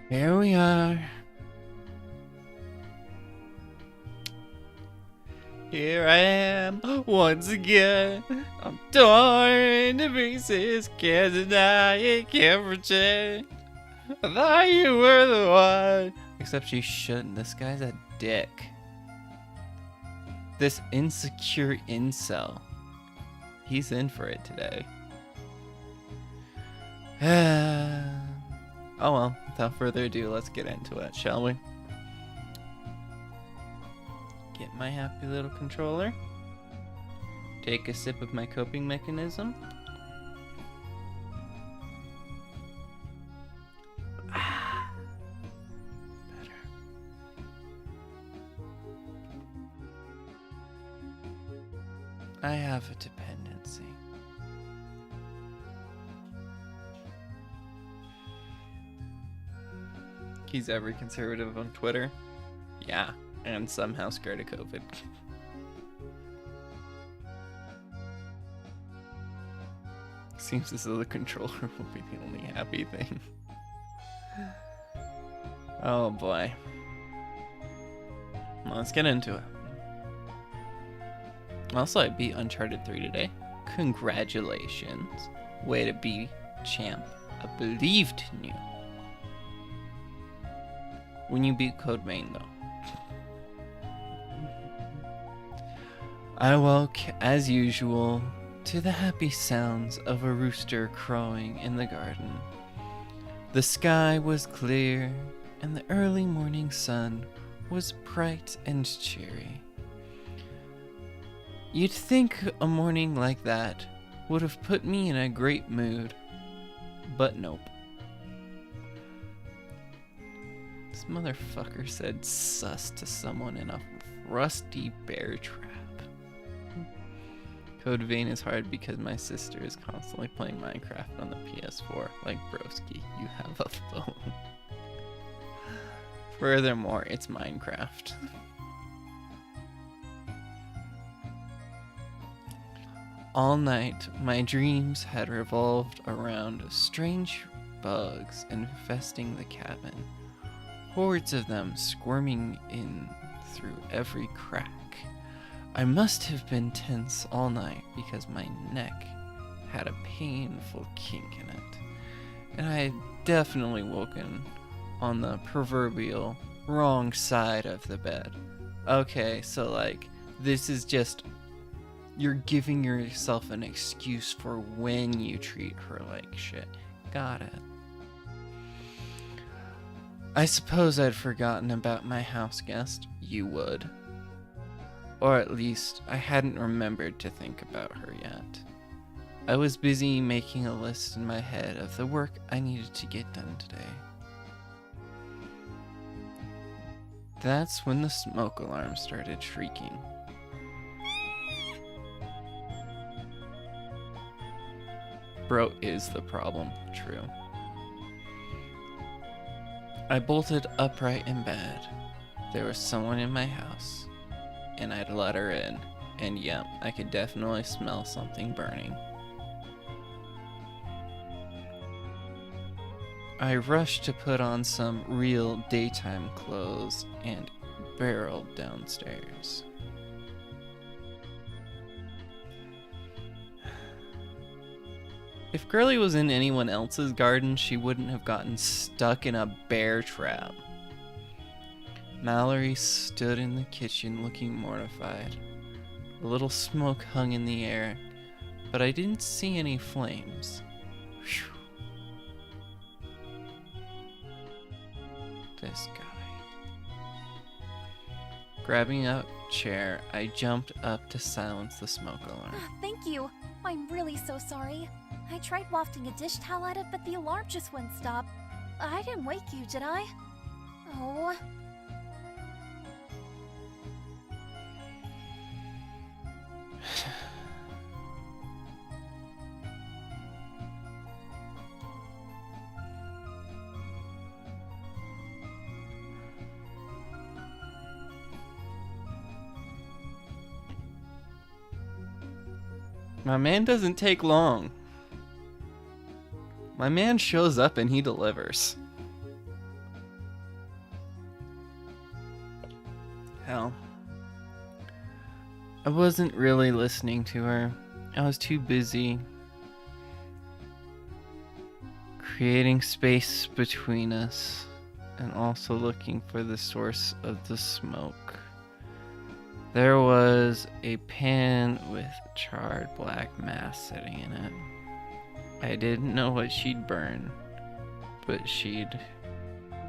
Here we are. Here I am once again. I'm torn to pieces, can't deny it, can't pretend. I thought you were the one. Except you shouldn't. This guy's a dick. This insecure incel. He's in for it today. Oh well, without further ado, let's get into it, shall we? Get my happy little controller. Take a sip of my coping mechanism. Better. I have a dependency. He's every conservative on Twitter. Yeah, and somehow scared of COVID. Seems as though the controller will be the only happy thing. Oh boy. Let's get into it. Also, I beat Uncharted 3 today. Congratulations. Way to be, champ. I believed in you. When you beat Code Vein, though. I woke, as usual, to the happy sounds of a rooster crowing in the garden. The sky was clear, and the early morning sun was bright and cheery. You'd think a morning like that would have put me in a great mood, but nope. This motherfucker said sus to someone in a rusty bear trap. Code Vein is hard because my sister is constantly playing Minecraft on the PS4. Like, broski, you have a phone. Furthermore, it's Minecraft. All night, my dreams had revolved around strange bugs infesting the cabin. Hordes of them squirming in through every crack. I must have been tense all night because my neck had a painful kink in it. And I had definitely woken on the proverbial wrong side of the bed. Okay, so like, this is just, you're giving yourself an excuse for when you treat her like shit. Got it. I suppose I'd forgotten about my house guest. You would. Or at least, I hadn't remembered to think about her yet. I was busy making a list in my head of the work I needed to get done today. That's when the smoke alarm started shrieking. Bro is the problem, true. I bolted upright in bed. There was someone in my house, and I'd let her in, and yep, I could definitely smell something burning. I rushed to put on some real daytime clothes and barreled downstairs. If Girly was in anyone else's garden, she wouldn't have gotten stuck in a bear trap. Mallory stood in the kitchen looking mortified. A little smoke hung in the air, but I didn't see any flames. Whew. This guy. Grabbing a chair, I jumped up to silence the smoke alarm. Thank you. I'm really so sorry. I tried wafting a dish towel at it, but the alarm just wouldn't stop. I didn't wake you, did I? Oh. My man doesn't take long. My man shows up and he delivers. Hell. I wasn't really listening to her. I was too busy creating space between us and also looking for the source of the smoke. There was a pan with charred black mass sitting in it. I didn't know what she'd burn, but she'd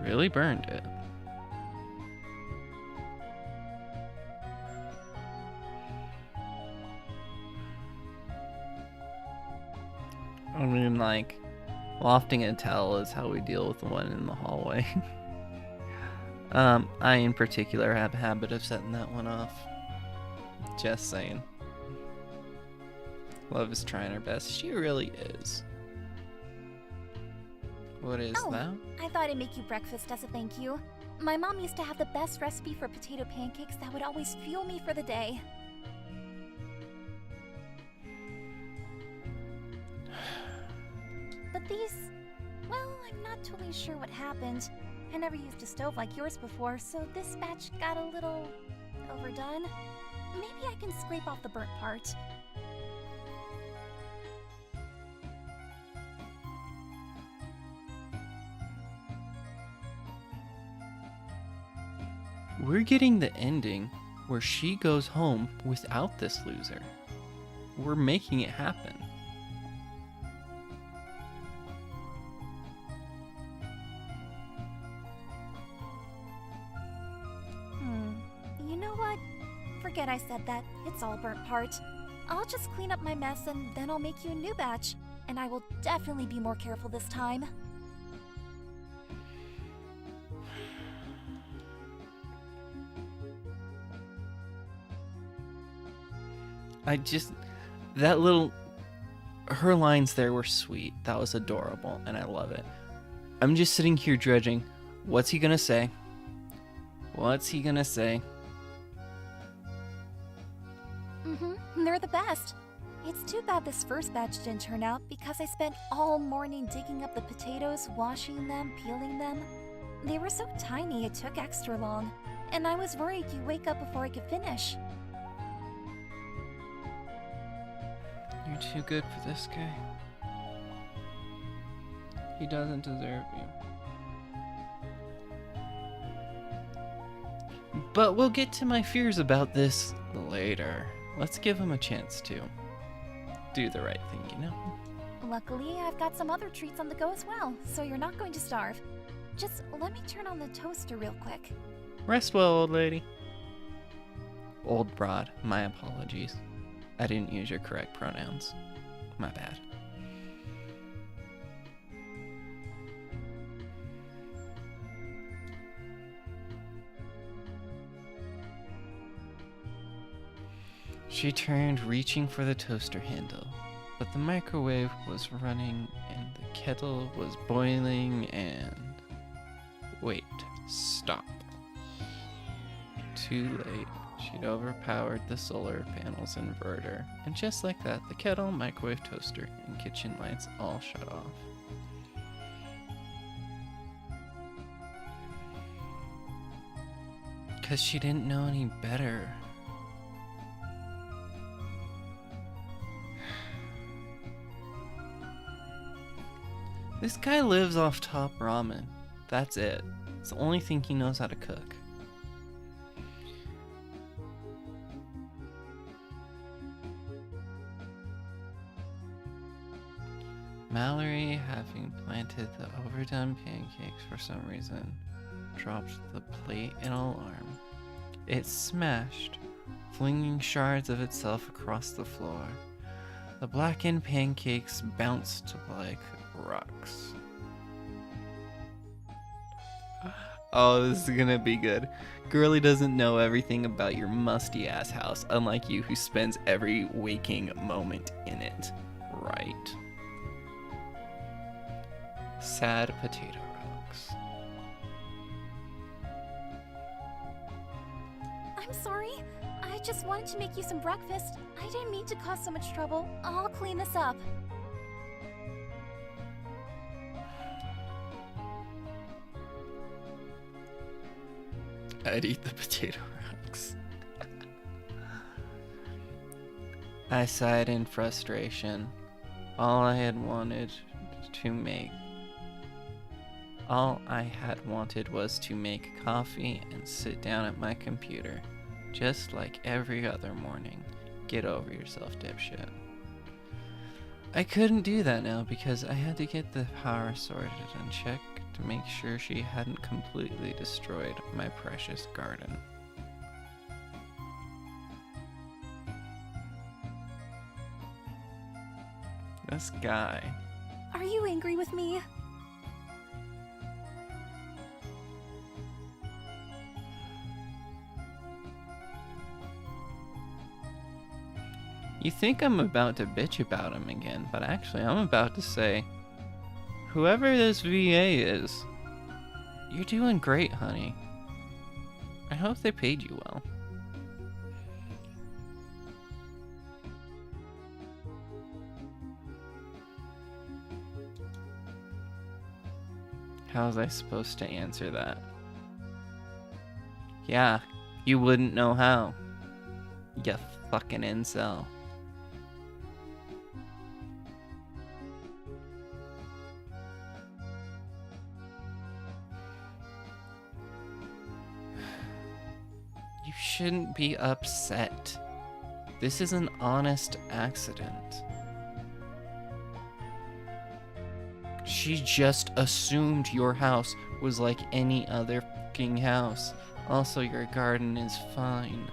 really burned it. I mean, like, lofting a towel is how we deal with the one in the hallway. I in particular have a habit of setting that one off. Just saying. Love is trying her best. She really is. What is that? I thought I'd make you breakfast as a thank you. My mom used to have the best recipe for potato pancakes that would always fuel me for the day. But these... well, I'm not totally sure what happened. I never used a stove like yours before, so this batch got a little... overdone. Maybe I can scrape off the burnt part. We're getting the ending where she goes home without this loser. We're making it happen. You know what? Forget I said that. It's all burnt part. I'll just clean up my mess and then I'll make you a new batch. And I will definitely be more careful this time. Her lines there were sweet. That was adorable, and I love it. I'm just sitting here dredging. What's he gonna say? What's he gonna say? They're the best. It's too bad this first batch didn't turn out because I spent all morning digging up the potatoes, washing them, peeling them. They were so tiny it took extra long, and I was worried you'd wake up before I could finish. You're too good for this guy. He doesn't deserve you. But we'll get to my fears about this later. Let's give him a chance to do the right thing, you know? Luckily, I've got some other treats on the go as well, so you're not going to starve. Just let me turn on the toaster real quick. Rest well, old lady. Old broad, my apologies. I didn't use your correct pronouns. My bad. She turned, reaching for the toaster handle, but the microwave was running and the kettle was boiling and... Wait, stop. Too late. She'd overpowered the solar panel's inverter, and just like that, the kettle, microwave, toaster, and kitchen lights all shut off. Because she didn't know any better. This guy lives off top ramen. That's it. It's the only thing he knows how to cook. Mallory, having planted the overdone pancakes for some reason, dropped the plate in alarm. It smashed, flinging shards of itself across the floor. The blackened pancakes bounced like rocks. Oh, this is gonna be good. Girly doesn't know everything about your musty ass house, unlike you who spends every waking moment in it. Right. Sad potato rocks. I'm sorry. I just wanted to make you some breakfast. I didn't mean to cause so much trouble. I'll clean this up. I'd eat the potato jokes. I sighed in frustration. All I had wanted was to make coffee and sit down at my computer, just like every other morning. Get over yourself, dipshit. I couldn't do that now because I had to get the power sorted and check to make sure she hadn't completely destroyed my precious garden. This guy. Are you angry with me? You think I'm about to bitch about him again, but actually I'm about to say, whoever this VA is, you're doing great, honey. I hope they paid you well. How was I supposed to answer that? Yeah, you wouldn't know how. You fucking incel. You shouldn't be upset. This is an honest accident. She just assumed your house was like any other fucking house. Also, your garden is fine.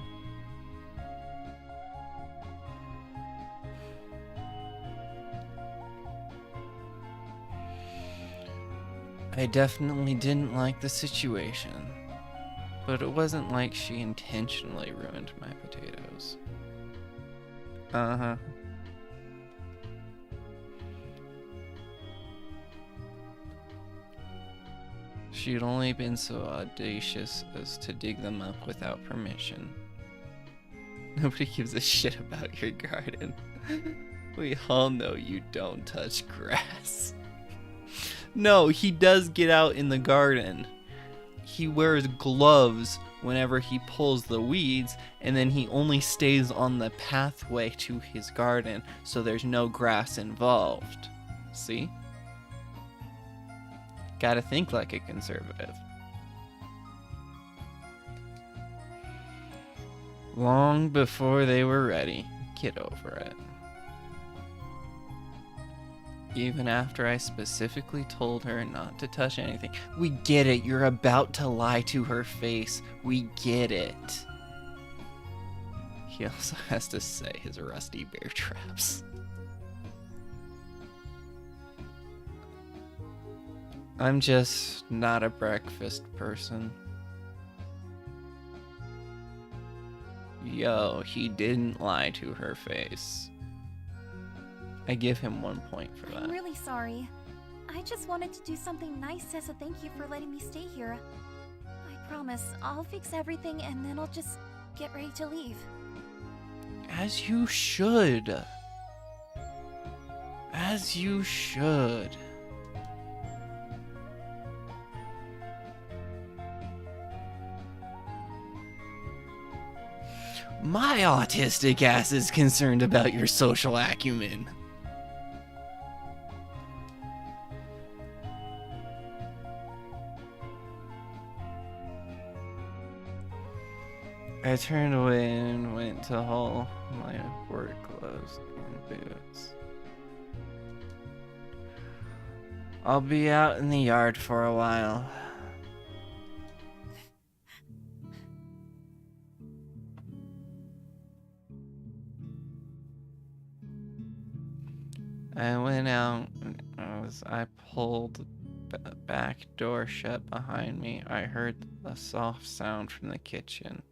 I definitely didn't like the situation, but it wasn't like she intentionally ruined my potatoes. Uh-huh. She'd only been so audacious as to dig them up without permission. Nobody gives a shit about your garden. We all know you don't touch grass. No, he does get out in the garden. He wears gloves whenever he pulls the weeds, and then he only stays on the pathway to his garden, so there's no grass involved. See? Gotta think like a conservative. Long before they were ready. Get over it. Even after I specifically told her not to touch anything. We get it, you're about to lie to her face. We get it. He also has to say his rusty bear traps. I'm just not a breakfast person. Yo, he didn't lie to her face. I give him 1 point for that. I'm really sorry. I just wanted to do something nice as a thank you for letting me stay here. I promise, I'll fix everything and then I'll just get ready to leave. As you should. As you should. My autistic ass is concerned about your social acumen. I turned away and went to haul my work clothes and boots. I'll be out in the yard for a while. I went out and as I pulled the back door shut behind me, I heard a soft sound from the kitchen,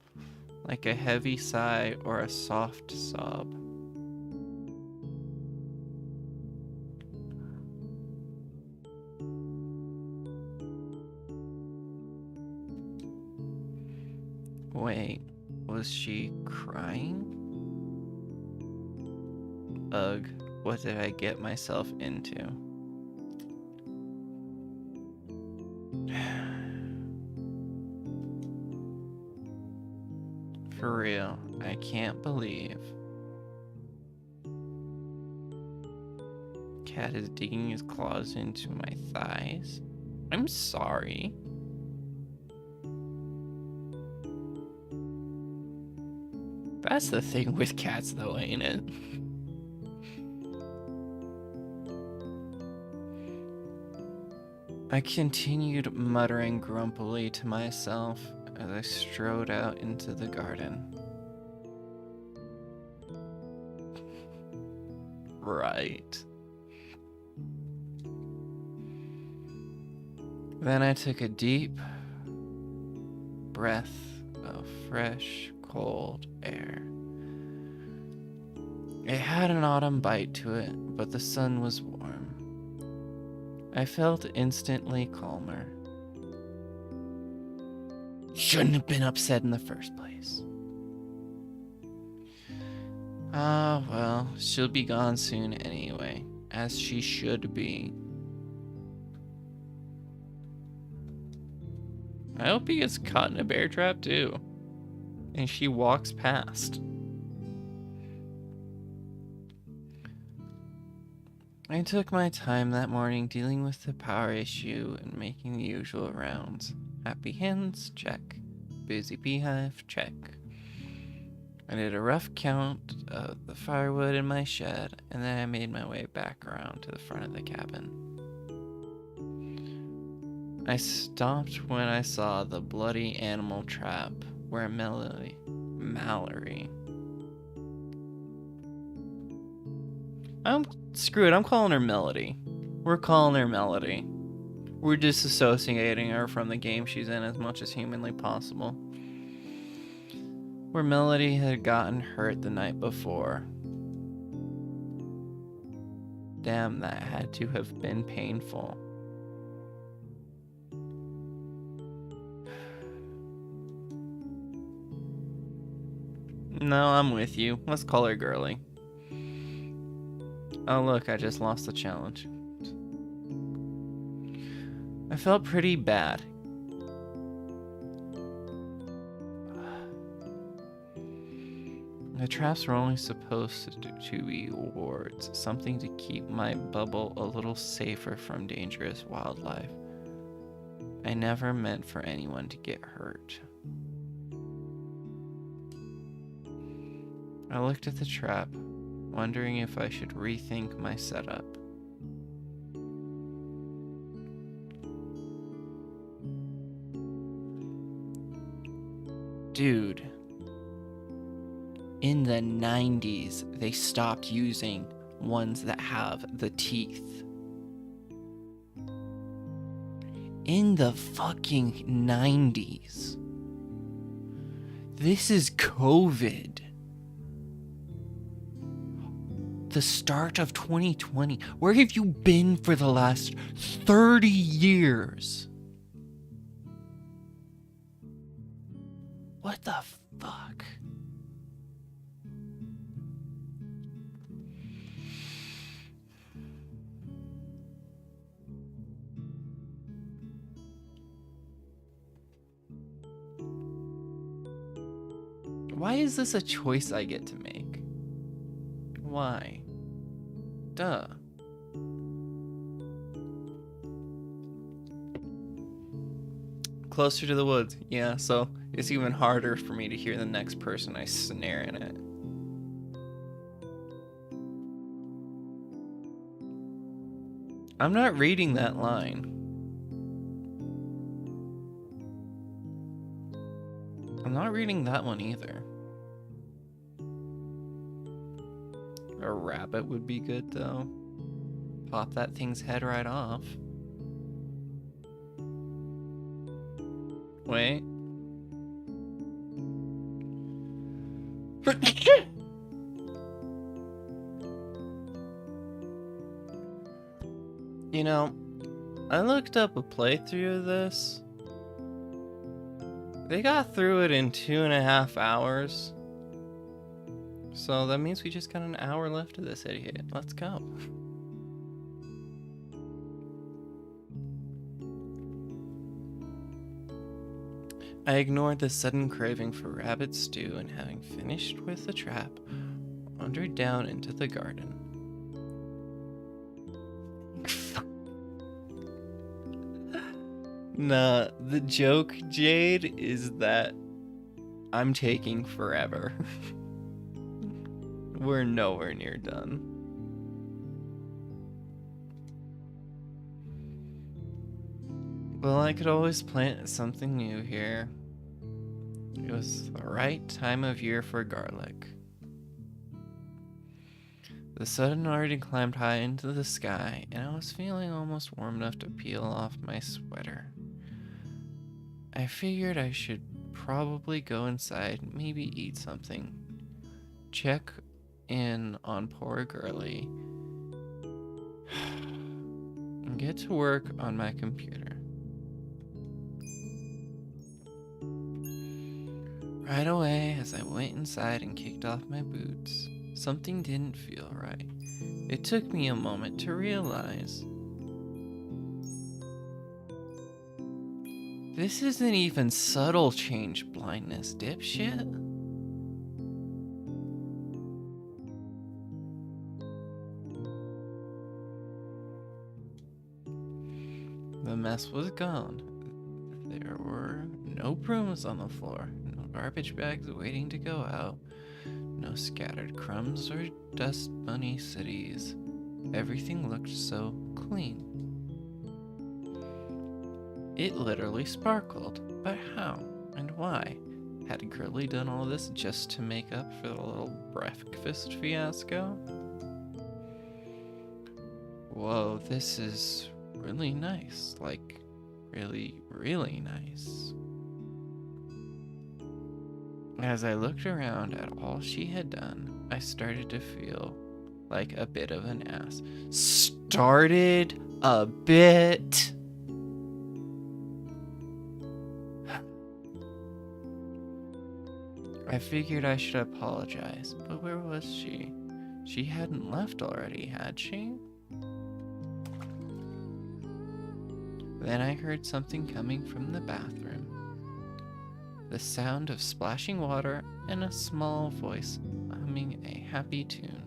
like a heavy sigh or a soft sob. Wait, was she crying? Ugh, what did I get myself into? For real, I can't believe Cat is digging his claws into my thighs. I'm sorry. That's the thing with cats though, ain't it? I continued muttering grumpily to myself as I strode out into the garden. Right. Then I took a deep breath of fresh, cold air. It had an autumn bite to it, but the sun was warm. I felt instantly calmer. Shouldn't have been upset in the first place. Ah, well, she'll be gone soon anyway, as she should be. I hope he gets caught in a bear trap too. And she walks past. I took my time that morning dealing with the power issue and making the usual rounds. Happy hens, check. Busy beehive, check. I did a rough count of the firewood in my shed, and then I made my way back around to the front of the cabin. I stopped when I saw the bloody animal trap where Mallory. Screw it, I'm calling her Melody. We're calling her Melody. We're disassociating her from the game she's in as much as humanly possible. Where Melody had gotten hurt the night before. Damn, that had to have been painful. No, I'm with you. Let's call her Girly. Oh look, I just lost the challenge. I felt pretty bad. The traps were only supposed to be wards, something to keep my bubble a little safer from dangerous wildlife. I never meant for anyone to get hurt. I looked at the trap, wondering if I should rethink my setup. Dude, in the 90s, they stopped using ones that have the teeth. In the fucking 90s. This is COVID. The start of 2020. Where have you been for the last 30 years? What the fuck? Why is this a choice I get to make? Why? Duh. Closer to the woods. Yeah, so it's even harder for me to hear the next person I snare in it. I'm not reading that line. I'm not reading that one either. A rabbit would be good though. Pop that thing's head right off. Wait. You know, I looked up a playthrough of this. They got through it in 2.5 hours. So that means we just got an hour left of this idiot. Let's go. I ignored the sudden craving for rabbit stew and, having finished with the trap, wandered down into the garden. Nah, the joke, Jade, is that I'm taking forever. We're nowhere near done. Well, I could always plant something new here. It was the right time of year for garlic. The sun had already climbed high into the sky, and I was feeling almost warm enough to peel off my sweater. I figured I should probably go inside, maybe eat something, check in on poor girlie, and get to work on my computer. Right away, as I went inside and kicked off my boots, something didn't feel right. It took me a moment to realize. This isn't even subtle change blindness, dipshit. The mess was gone. There were no brooms on the floor, no garbage bags waiting to go out, no scattered crumbs or dust bunny cities. Everything looked so clean. It literally sparkled. But how and why? Had Girlie done all this just to make up for the little breakfast fiasco? Whoa, this is really nice. Like, really, really nice. As I looked around at all she had done, I started to feel like a bit of an ass. Started a bit. I figured I should apologize, but where was she? She hadn't left already, had she? Then I heard something coming from the bathroom. The sound of splashing water and a small voice humming a happy tune.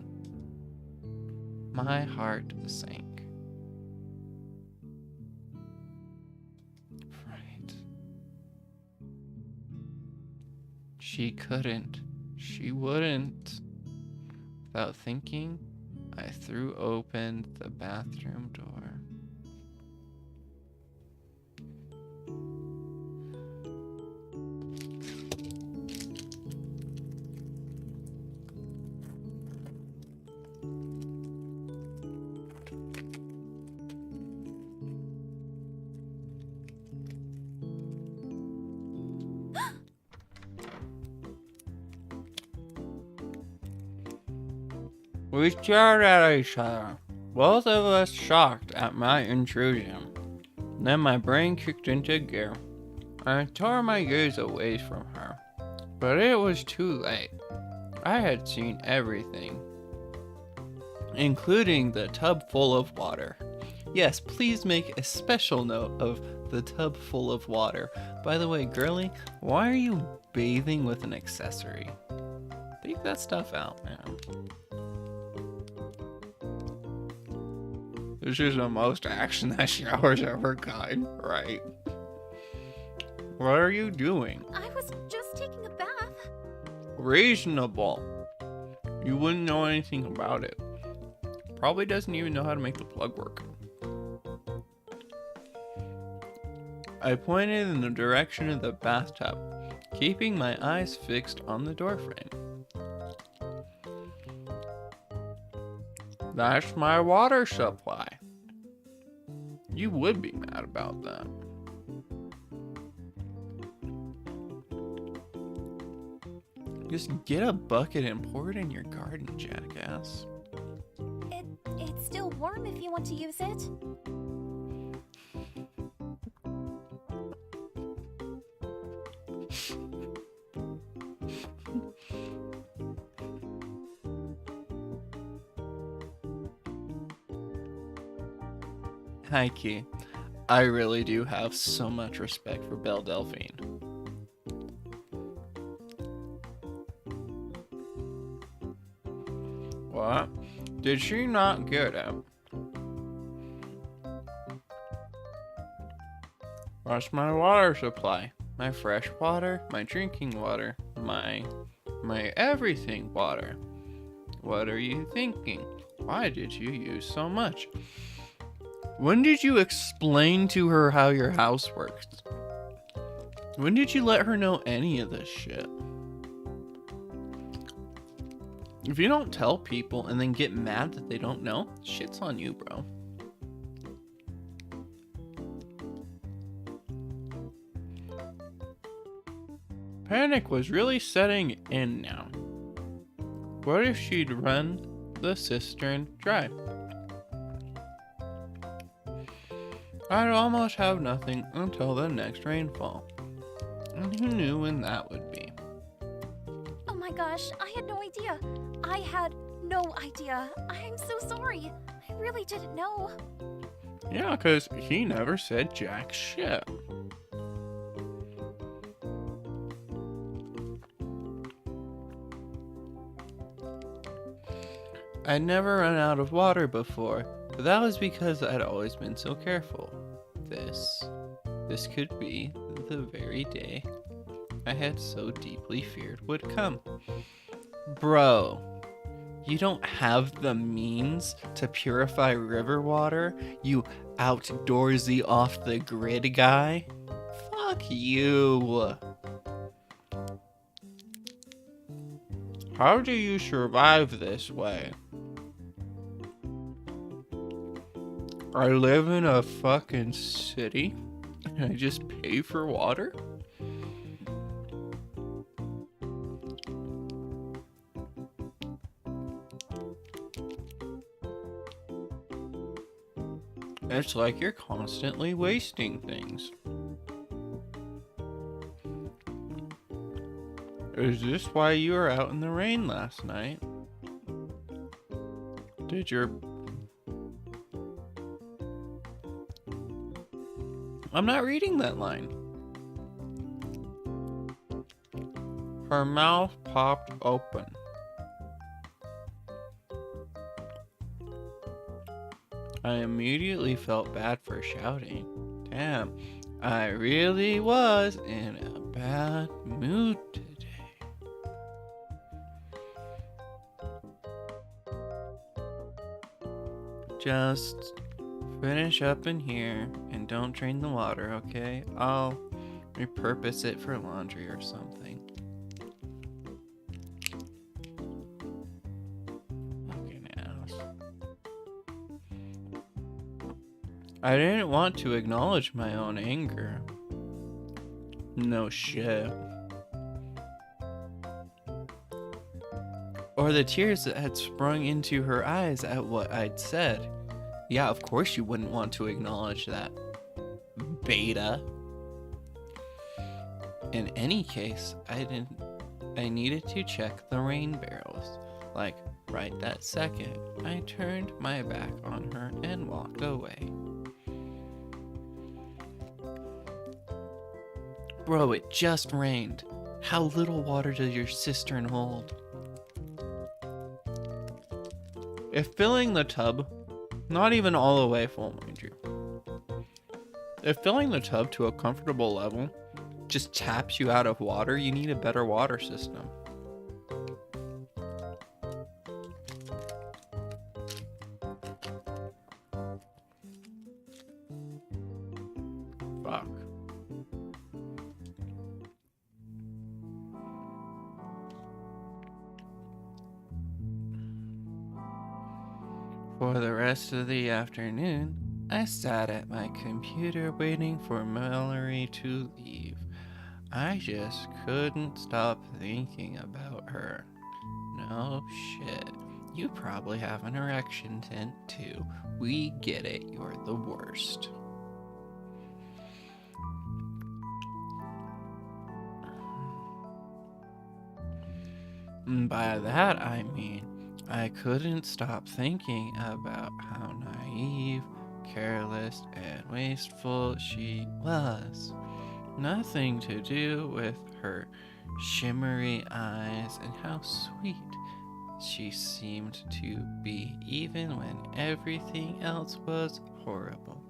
My heart sank. Right. She couldn't. She wouldn't. Without thinking, I threw open the bathroom door. We stared at each other, both of us shocked at my intrusion. Then my brain kicked into gear. I tore my gaze away from her, but it was too late. I had seen everything, including the tub full of water. Yes, please make a special note of the tub full of water. By the way, girlie, why are you bathing with an accessory? Take that stuff out, man. This is the most action that shower's ever gotten, right? What are you doing? I was just taking a bath. Reasonable. You wouldn't know anything about it. Probably doesn't even know how to make the plug work. I pointed in the direction of the bathtub, keeping my eyes fixed on the doorframe. That's my water supply. You would be mad about that. Just get a bucket and pour it in your garden, jackass. It's still warm if you want to use it. Hi, Key. I really do have so much respect for Belle Delphine. What? Did she not get it? What's my water supply? My fresh water, my drinking water, my everything water. What are you thinking? Why did you use so much? When did you explain to her how your house works? When did you let her know any of this shit? If you don't tell people and then get mad that they don't know, shit's on you, bro. Panic was really setting in now. What if she'd run the cistern dry? I'd almost have nothing until the next rainfall. And who knew when that would be? Oh my gosh, I had no idea. I had no idea. I'm so sorry. I really didn't know. Yeah, 'cause he never said jack shit. I'd never run out of water before, but that was because I'd always been so careful. This could be the very day I had so deeply feared would come. Bro, you don't have the means to purify river water, you outdoorsy off the grid guy? Fuck you. How do you survive this way? I live in a fucking city and I just pay for water? It's like you're constantly wasting things. Is this why you were out in the rain last night? I'm not reading that line. Her mouth popped open. I immediately felt bad for shouting. Damn, I really was in a bad mood today. Just finish up in here and don't drain the water, okay? I'll repurpose it for laundry or something. Fucking ass. I didn't want to acknowledge my own anger. No shit. Or the tears that had sprung into her eyes at what I'd said. Yeah, of course you wouldn't want to acknowledge that, beta. In any case, I needed to check the rain barrels. Like, right that second, I turned my back on her and walked away. Bro, it just rained. How little water does your cistern hold? If filling the tub, not even all the way full, mind you. If filling the tub to a comfortable level just taps you out of water, you need a better water system. Fuck. For the rest of the afternoon, I sat at my computer waiting for Mallory to leave. I just couldn't stop thinking about her. No shit. You probably have an erection tent too. We get it, you're the worst. And by that I mean, I couldn't stop thinking about how naive, careless, and wasteful she was. Nothing to do with her shimmery eyes and how sweet she seemed to be, even when everything else was horrible.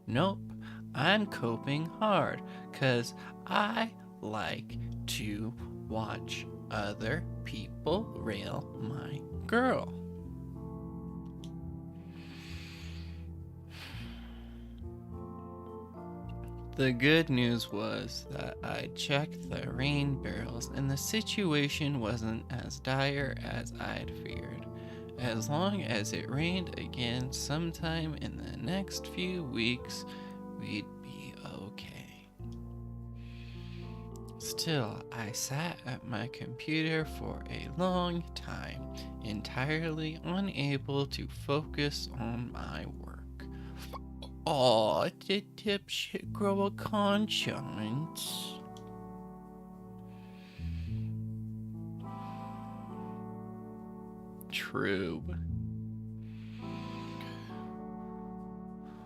Nope, I'm coping hard, 'cause I like to watch other people rail my girl. The good news was that I checked the rain barrels and the situation wasn't as dire as I'd feared. As long as it rained again sometime in the next few weeks, we'd be okay. Still, I sat at my computer for a long time, entirely unable to focus on my work. Aw, did dipshit grow a conscience? True.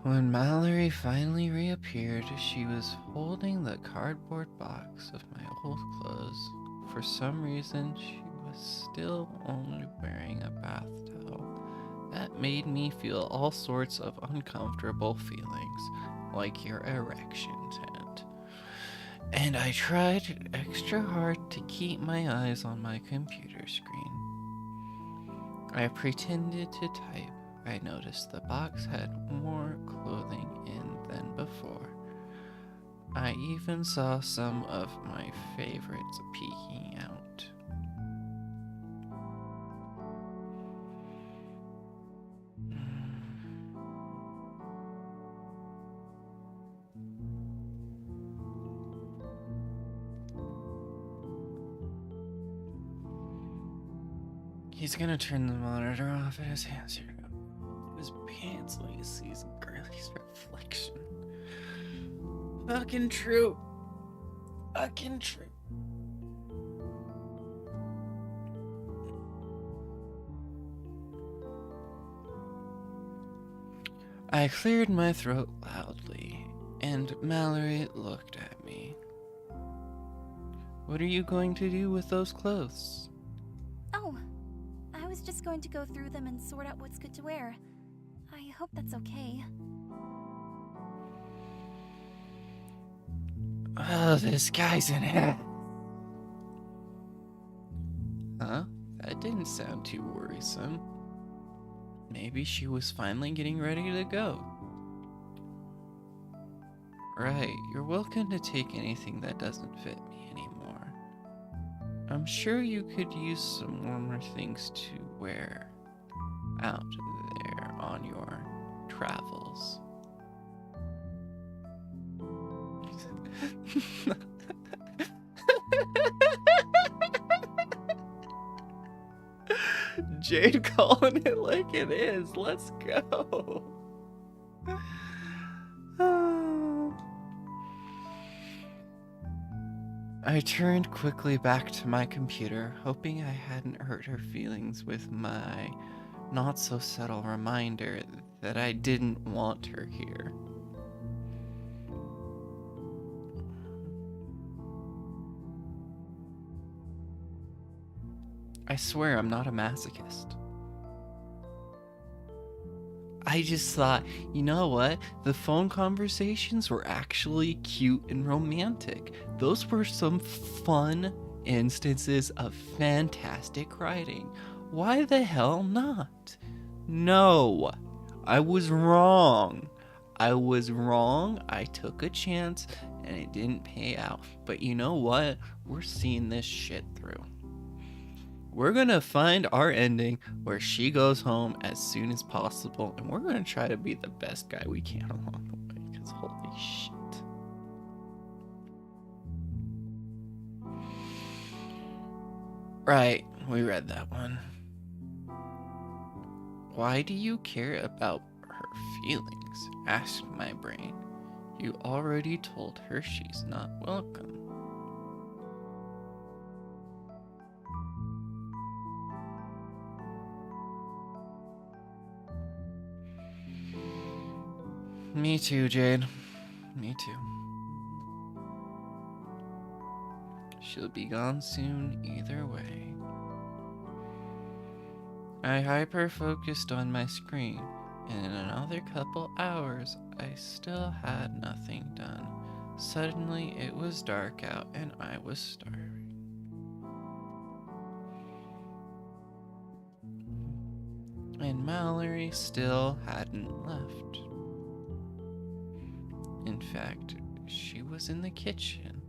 When Mallory finally reappeared, she was holding the cardboard box of my old clothes. For some reason, she was still only wearing a bath towel. That made me feel all sorts of uncomfortable feelings, like your erection tent. And I tried extra hard to keep my eyes on my computer screen. I pretended to type. I noticed the box had more clothing in than before. I even saw some of my favorites peeking out. He's gonna turn the monitor off and his hands here. His pants while he sees Girlie's reflection. Fucking true. Fucking true. I cleared my throat loudly, and Mallory looked at me. What are you going to do with those clothes? Oh, I was just going to go through them and sort out what's good to wear. I hope that's okay. Oh, this guy's an ass. Huh? That didn't sound too worrisome. Maybe she was finally getting ready to go. Right, you're welcome to take anything that doesn't fit me anymore. I'm sure you could use some warmer things to wear out there on your travels. Jade calling it like it is. Let's go. I turned quickly back to my computer, hoping I hadn't hurt her feelings with my not so subtle reminder that I didn't want her here. I swear I'm not a masochist. I just thought, you know what? The phone conversations were actually cute and romantic. Those were some fun instances of fantastic writing. Why the hell not? No, I was wrong. I was wrong. I took a chance and it didn't pay out. But you know what? We're seeing this shit through. We're gonna find our ending where she goes home as soon as possible, and we're gonna try to be the best guy we can along the way, because holy shit. Right, we read that one. Why do you care about her feelings? Asked my brain. You already told her she's not welcome. Me too, Jade. Me too. She'll be gone soon either way. I hyper-focused on my screen, and in another couple hours, I still had nothing done. Suddenly, it was dark out, and I was starving. And Mallory still hadn't left. In fact, she was in the kitchen,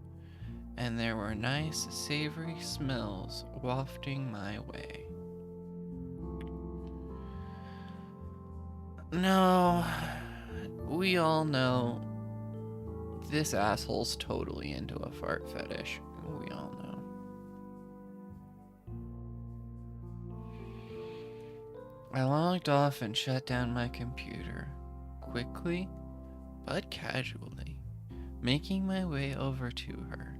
and there were nice, savory smells wafting my way. No, we all know this asshole's totally into a fart fetish. We all know. I logged off and shut down my computer, quickly but casually. Making my way over to her,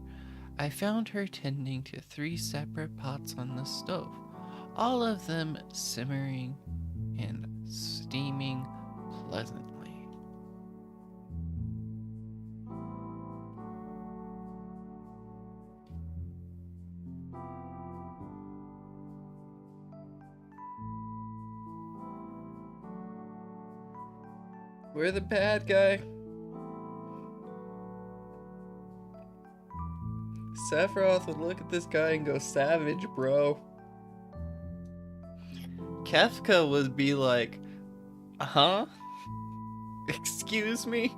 I found her tending to 3 separate pots on the stove, all of them simmering and steaming pleasantly. We're the bad guy. Sephiroth would look at this guy and go, savage, bro. Kefka would be like, huh? Excuse me?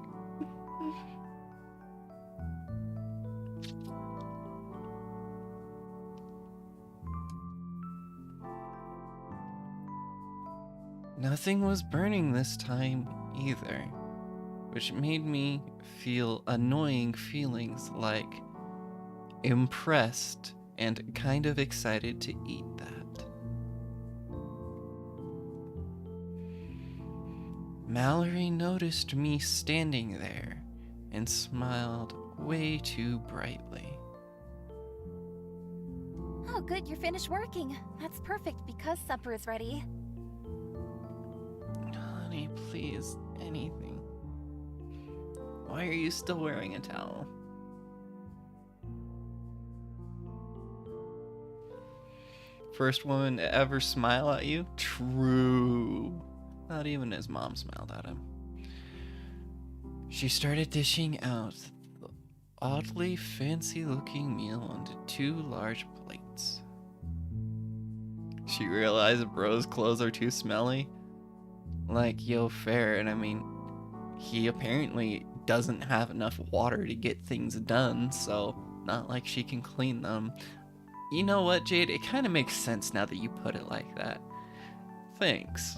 Nothing was burning this time either, which made me feel annoying feelings like impressed and kind of excited to eat that. Mallory noticed me standing there and smiled way too brightly. Oh, good, you're finished working. That's perfect because supper is ready. Honey, please, anything. Why are you still wearing a towel? First woman to ever smile at you? True. Not even his mom smiled at him. She started dishing out the oddly fancy-looking meal onto 2 large plates. She realized bro's clothes are too smelly. Like, yo, fair, and I mean, he apparently doesn't have enough water to get things done, so not like she can clean them. You know what, Jade? It kind of makes sense now that you put it like that. Thanks.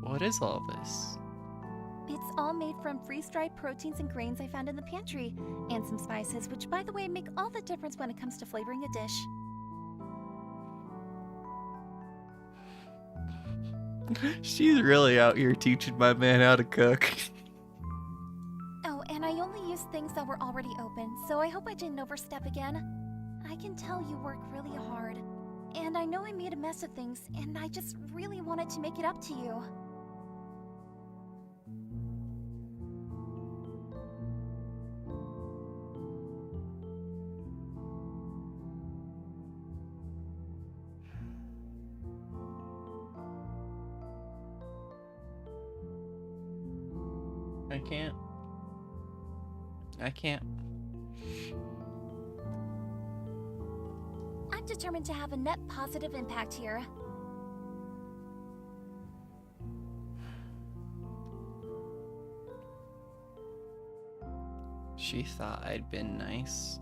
What is all this? It's all made from freeze-dried proteins and grains I found in the pantry, and some spices, which by the way make all the difference when it comes to flavoring a dish. She's really out here teaching my man how to cook. Oh, and I only used things that were already open, so I hope I didn't overstep again. I can tell you work really hard, and I know I made a mess of things, and I just really wanted to make it up to you. I can't. I'm determined to have a net positive impact here. She thought I'd been nice.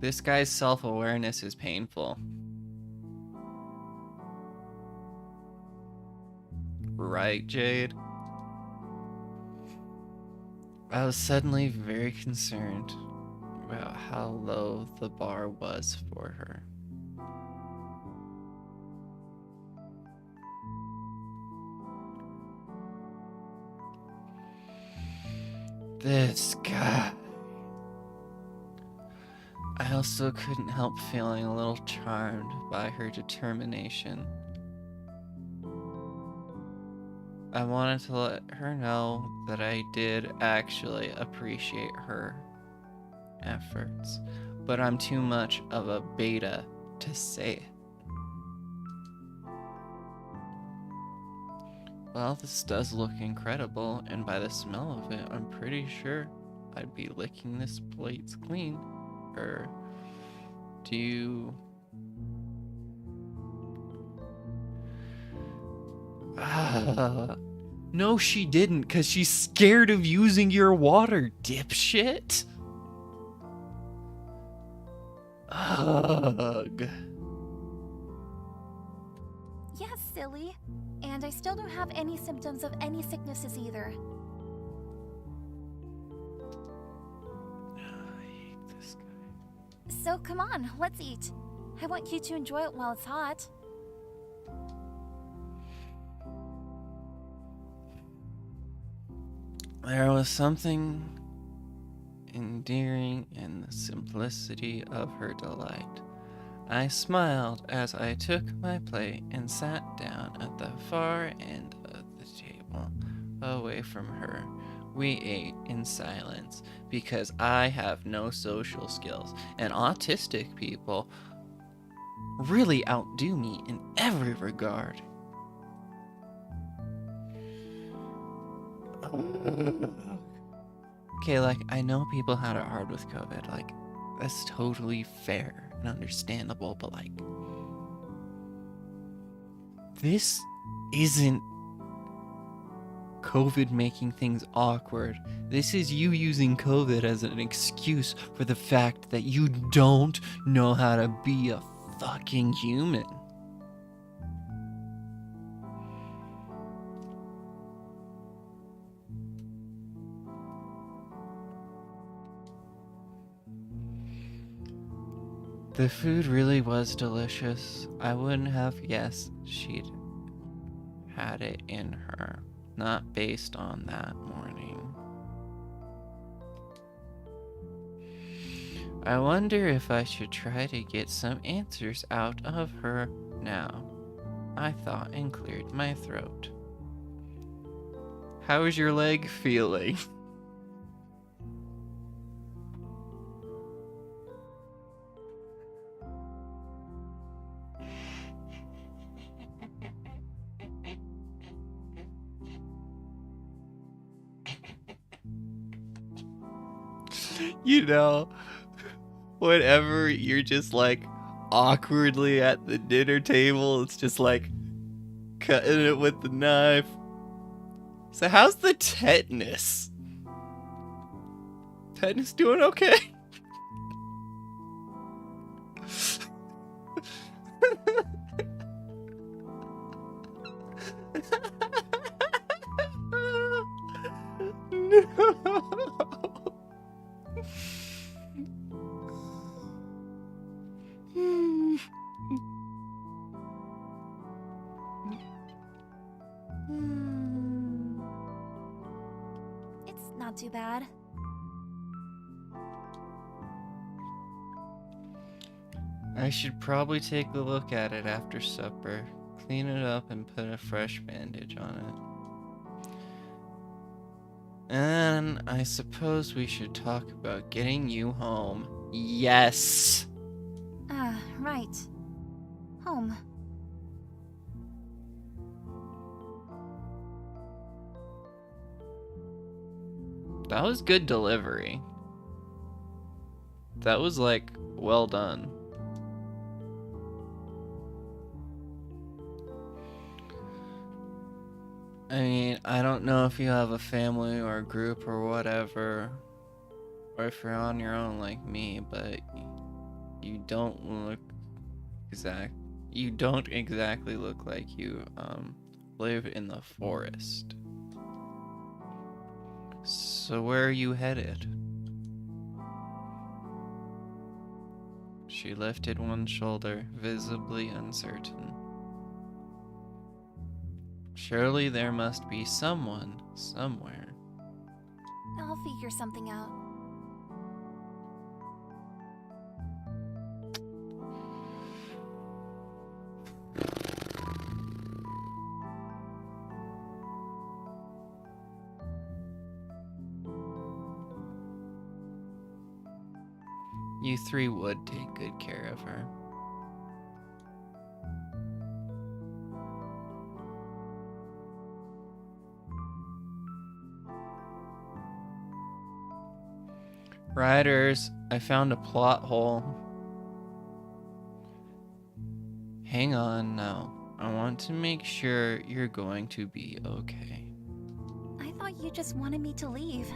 This guy's self-awareness is painful. Right, Jade? I was suddenly very concerned about how low the bar was for her. This guy. I also couldn't help feeling a little charmed by her determination. I wanted to let her know that I did actually appreciate her efforts, but I'm too much of a beta to say it. Well, this does look incredible, and by the smell of it, I'm pretty sure I'd be licking this plates clean. Or do you... No, she didn't, because she's scared of using your water, dipshit. Ugh. Yes, silly. And I still don't have any symptoms of any sicknesses either. I hate this guy. So come on, let's eat. I want you to enjoy it while it's hot. There was something endearing in the simplicity of her delight. I smiled as I took my plate and sat down at the far end of the table, away from her. We ate in silence because I have no social skills, and autistic people really outdo me in every regard. Okay, like, I know people had it hard with COVID. Like, that's totally fair and understandable, but, like, this isn't COVID making things awkward. This is you using COVID as an excuse for the fact that you don't know how to be a fucking human. The food really was delicious. I wouldn't have guessed she'd had it in her, not based on that morning. I wonder if I should try to get some answers out of her now, I thought, and cleared my throat. How is your leg feeling? You know, whenever you're just like awkwardly at the dinner table, it's just like cutting it with the knife. So how's the tetanus? Tetanus doing okay? It's not too bad. I should probably take a look at it after supper, clean it up, and put a fresh bandage on it. And I suppose we should talk about getting you home. Yes! Right. Home. That was good delivery. That was like, well done. I mean, I don't know if you have a family or a group or whatever, or if you're on your own like me, but you don't exactly look like you live in the forest. So where are you headed? She lifted one shoulder, visibly uncertain. Surely there must be someone somewhere. I'll figure something out. You three would take good care of her. Riders, I found a plot hole. Hang on now. I want to make sure you're going to be okay. I thought you just wanted me to leave.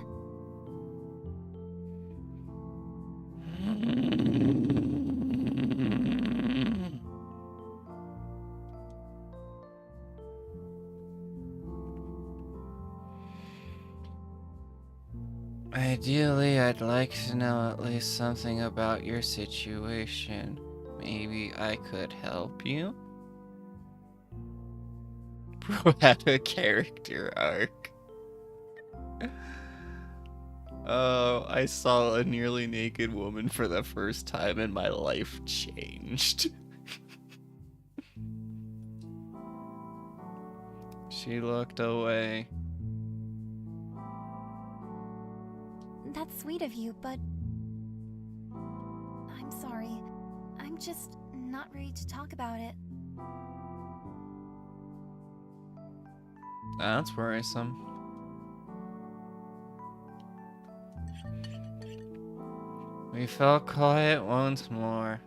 Ideally, I'd like to know at least something about your situation. Maybe I could help you? Bro had a character arc. Oh, I saw a nearly naked woman for the first time and my life changed. She looked away. That's sweet of you, but... I'm sorry. I'm just not ready to talk about it. That's worrisome. We fell quiet once more.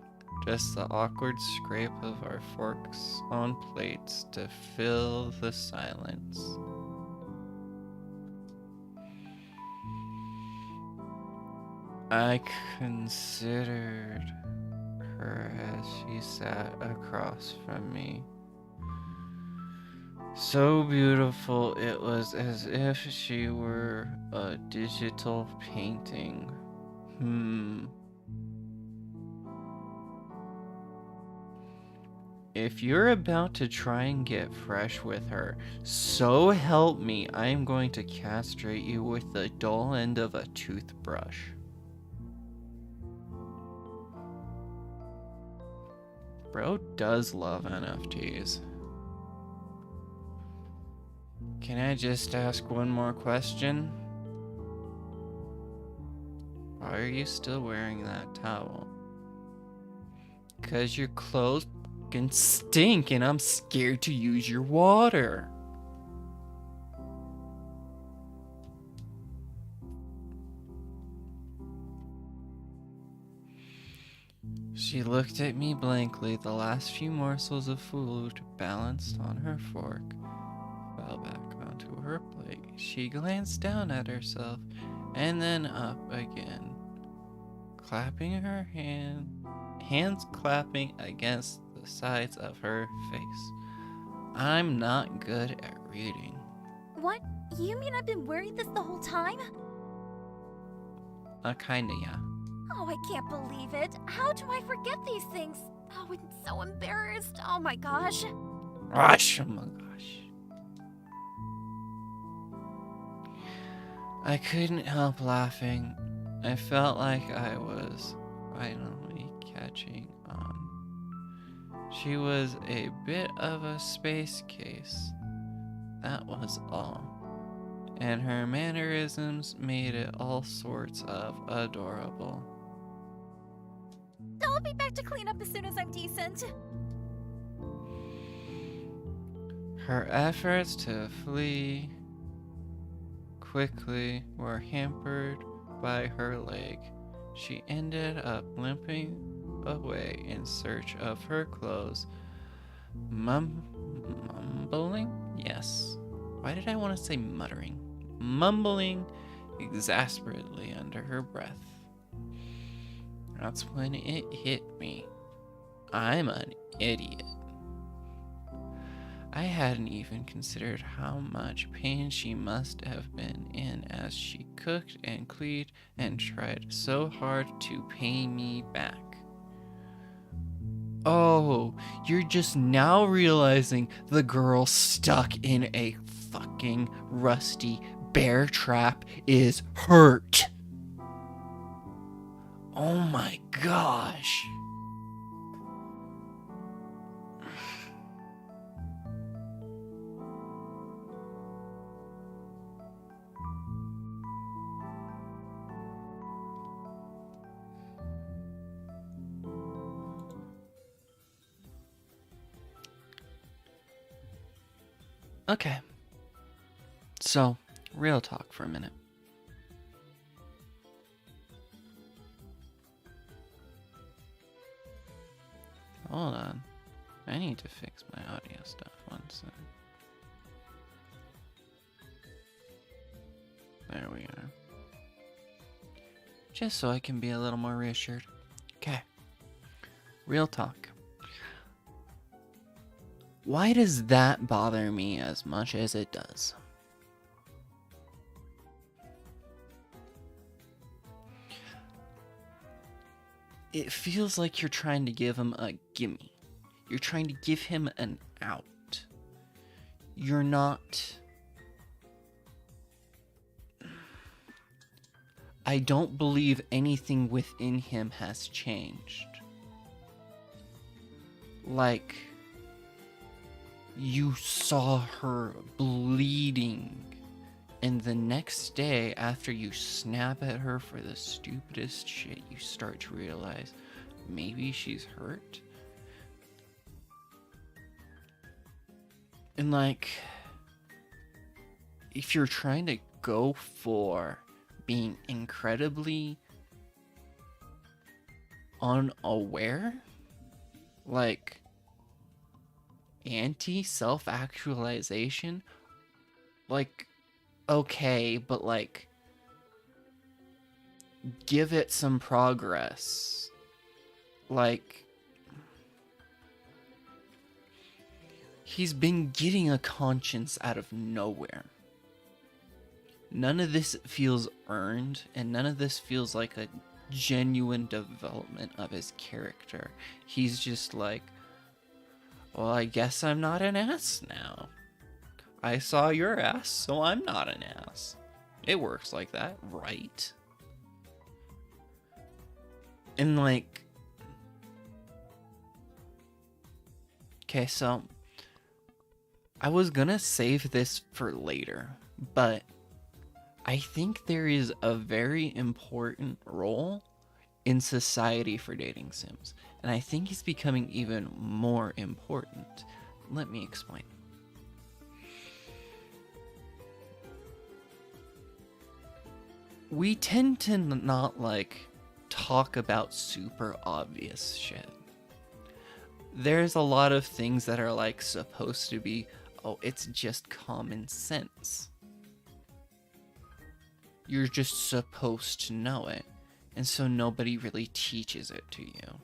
Just the awkward scrape of our forks on plates to fill the silence. I considered her as she sat across from me. So beautiful it was as if she were a digital painting. If you're about to try and get fresh with her, so help me, I am going to castrate you with the dull end of a toothbrush. Bro does love NFTs. Can I just ask one more question? Why are you still wearing that towel? 'Cause your clothes fucking stink and I'm scared to use your water. She looked at me blankly. The last few morsels of food balanced on her fork fell back onto her plate. She glanced down at herself and then up again, clapping her hands clapping against the sides of her face. I'm not good at reading. What? You mean I've been wearing this the whole time? Kinda, yeah. Oh, I can't believe it. How do I forget these things? Oh, I'm so embarrassed. Oh my gosh. Gosh, oh my gosh. I couldn't help laughing. I felt like I was finally catching on. She was a bit of a space case. That was all. And her mannerisms made it all sorts of adorable. I'll be back to clean up as soon as I'm decent. Her efforts to flee quickly were hampered by her leg. She ended up limping away in search of her clothes, mumbling? Yes. Why did I want to say muttering? Mumbling exasperately under her breath. That's when it hit me. I'm an idiot. I hadn't even considered how much pain she must have been in as she cooked and cleaned and tried so hard to pay me back. Oh, you're just now realizing the girl stuck in a fucking rusty bear trap is hurt. Oh my gosh. Okay. So, real talk for a minute. Hold on. I need to fix my audio stuff. One sec. There we are. Just so I can be a little more reassured. Okay. Real talk. Why does that bother me as much as it does? It feels like you're trying to give him a gimme. You're trying to give him an out. You're not... I don't believe anything within him has changed. Like, you saw her bleeding, and the next day, after you snap at her for the stupidest shit, you start to realize maybe she's hurt. And like, if you're trying to go for being incredibly unaware, like anti-self-actualization, like, okay, but like, give it some progress. Like, he's been getting a conscience out of nowhere. None of this feels earned, and none of this feels like a genuine development of his character. He's just like, well, I guess I'm not an ass now. I saw your ass, so I'm not an ass. It works like that, right? And like... Okay, so... I was gonna save this for later, but... I think there is a very important role in society for dating sims, and I think it's becoming even more important. Let me explain. We tend to not like talk about super obvious shit. There's a lot of things that are like supposed to be, oh, it's just common sense. You're just supposed to know it. And so nobody really teaches it to you.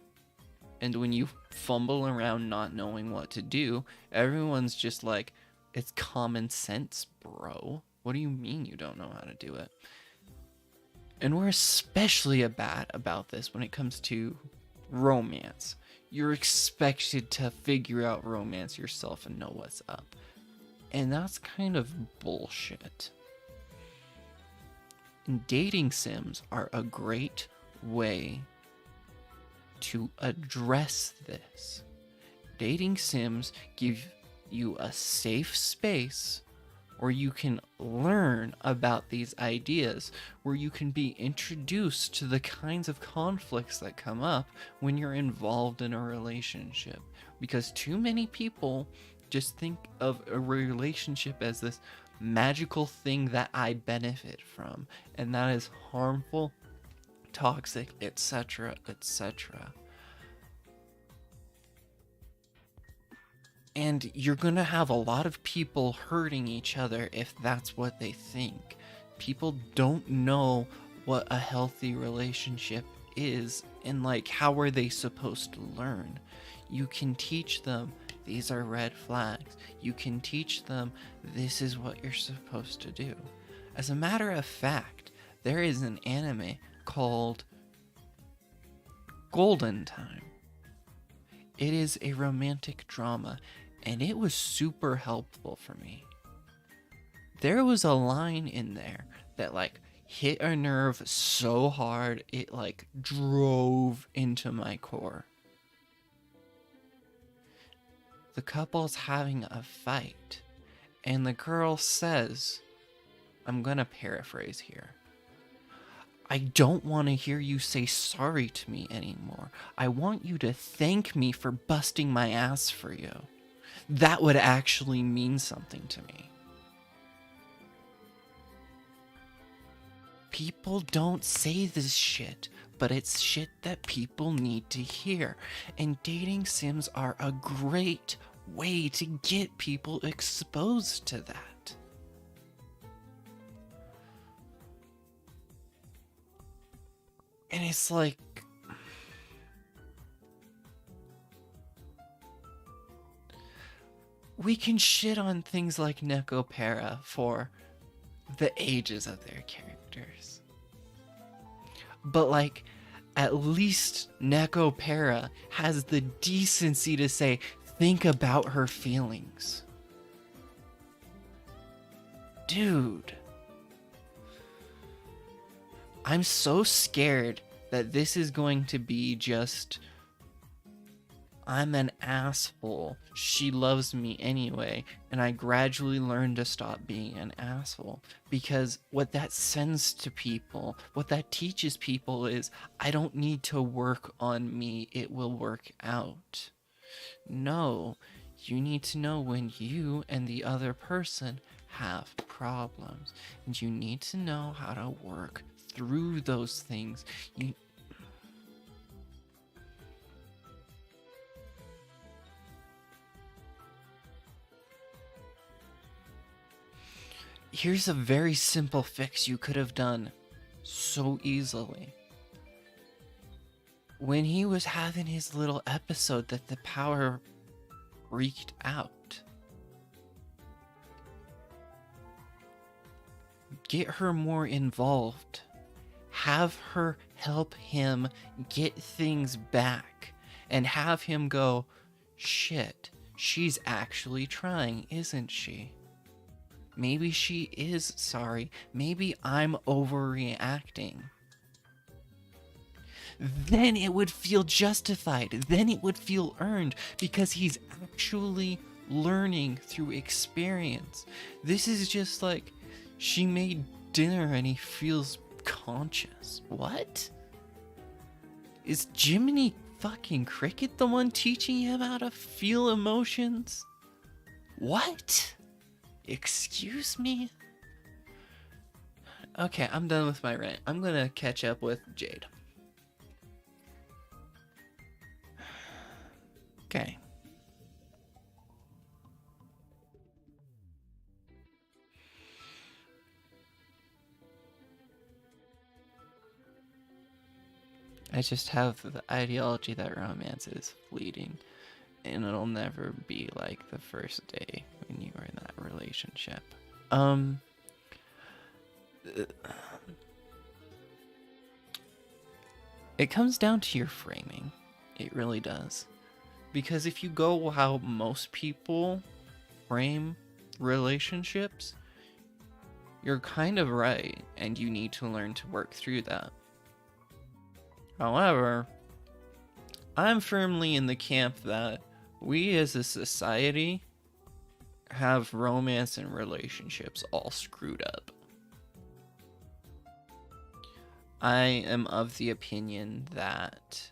And when you fumble around not knowing what to do, everyone's just like, it's common sense, bro. What do you mean you don't know how to do it? And we're especially bad about this when it comes to romance. You're expected to figure out romance yourself and know what's up. And that's kind of bullshit. And dating sims are a great way to address this. Dating sims give you a safe space where you can learn about these ideas, where you can be introduced to the kinds of conflicts that come up when you're involved in a relationship. Because too many people just think of a relationship as this magical thing that I benefit from, and that is harmful, toxic, etc., etc. And you're gonna have a lot of people hurting each other if that's what they think. People don't know what a healthy relationship is, and like, how are they supposed to learn? You can teach them these are red flags. You can teach them this is what you're supposed to do. As a matter of fact, there is an anime called Golden Time. It is a romantic drama, and it was super helpful for me. There was a line in there that like hit a nerve so hard it like drove into my core. The couple's having a fight, and the girl says, I'm gonna paraphrase here, I don't want to hear you say sorry to me anymore. I want you to thank me for busting my ass for you. that would actually mean something to me. People don't say this shit, but it's shit that people need to hear. And dating sims are a great way to get people exposed to that. And it's like, we can shit on things like Nekopara for the ages of their characters. But like, at least Nekopara has the decency to say, think about her feelings. Dude. I'm so scared that this is going to be just, I'm an asshole. She loves me anyway, and I gradually learn to stop being an asshole. Because what that sends to people, what that teaches people is, I don't need to work on me, it will work out. No, you need to know when you and the other person have problems, and you need to know how to work through those things. Here's a very simple fix you could have done so easily. When he was having his little episode that the power freaked out, get her more involved. Have her help him get things back. And have him go, shit, she's actually trying, isn't she? Maybe she is sorry. Maybe I'm overreacting. Then it would feel justified. Then it would feel earned because he's actually learning through experience. This is just like, she made dinner and he feels conscious. What? Is Jiminy fucking Cricket the one teaching him how to feel emotions? What? Excuse me? Okay, I'm done with my rant. I'm gonna catch up with Jade. Okay. I just have the ideology that romance is fleeting, and it'll never be like the first day when you are in that relationship. It comes down to your framing. It really does. Because if you go how most people frame relationships, you're kind of right, and you need to learn to work through that. However, I'm firmly in the camp that we as a society have romance and relationships all screwed up. I am of the opinion that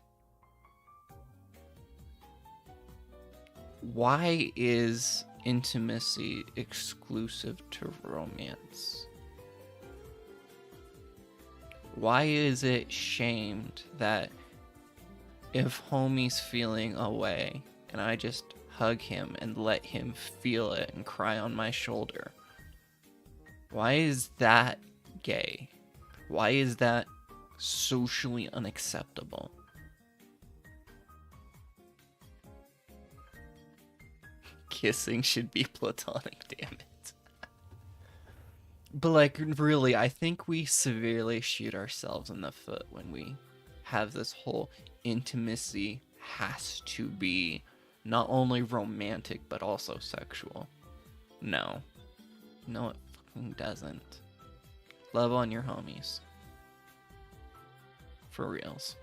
why is intimacy exclusive to romance? Why is it shamed that if homie's feeling away and I just hug him and let him feel it and cry on my shoulder, why is that gay? Why is that socially unacceptable? Kissing should be platonic, damn it. But like, really, I think we severely shoot ourselves in the foot when we have this whole intimacy has to be not only romantic but also sexual. No. No, it fucking doesn't. Love on your homies. For reals.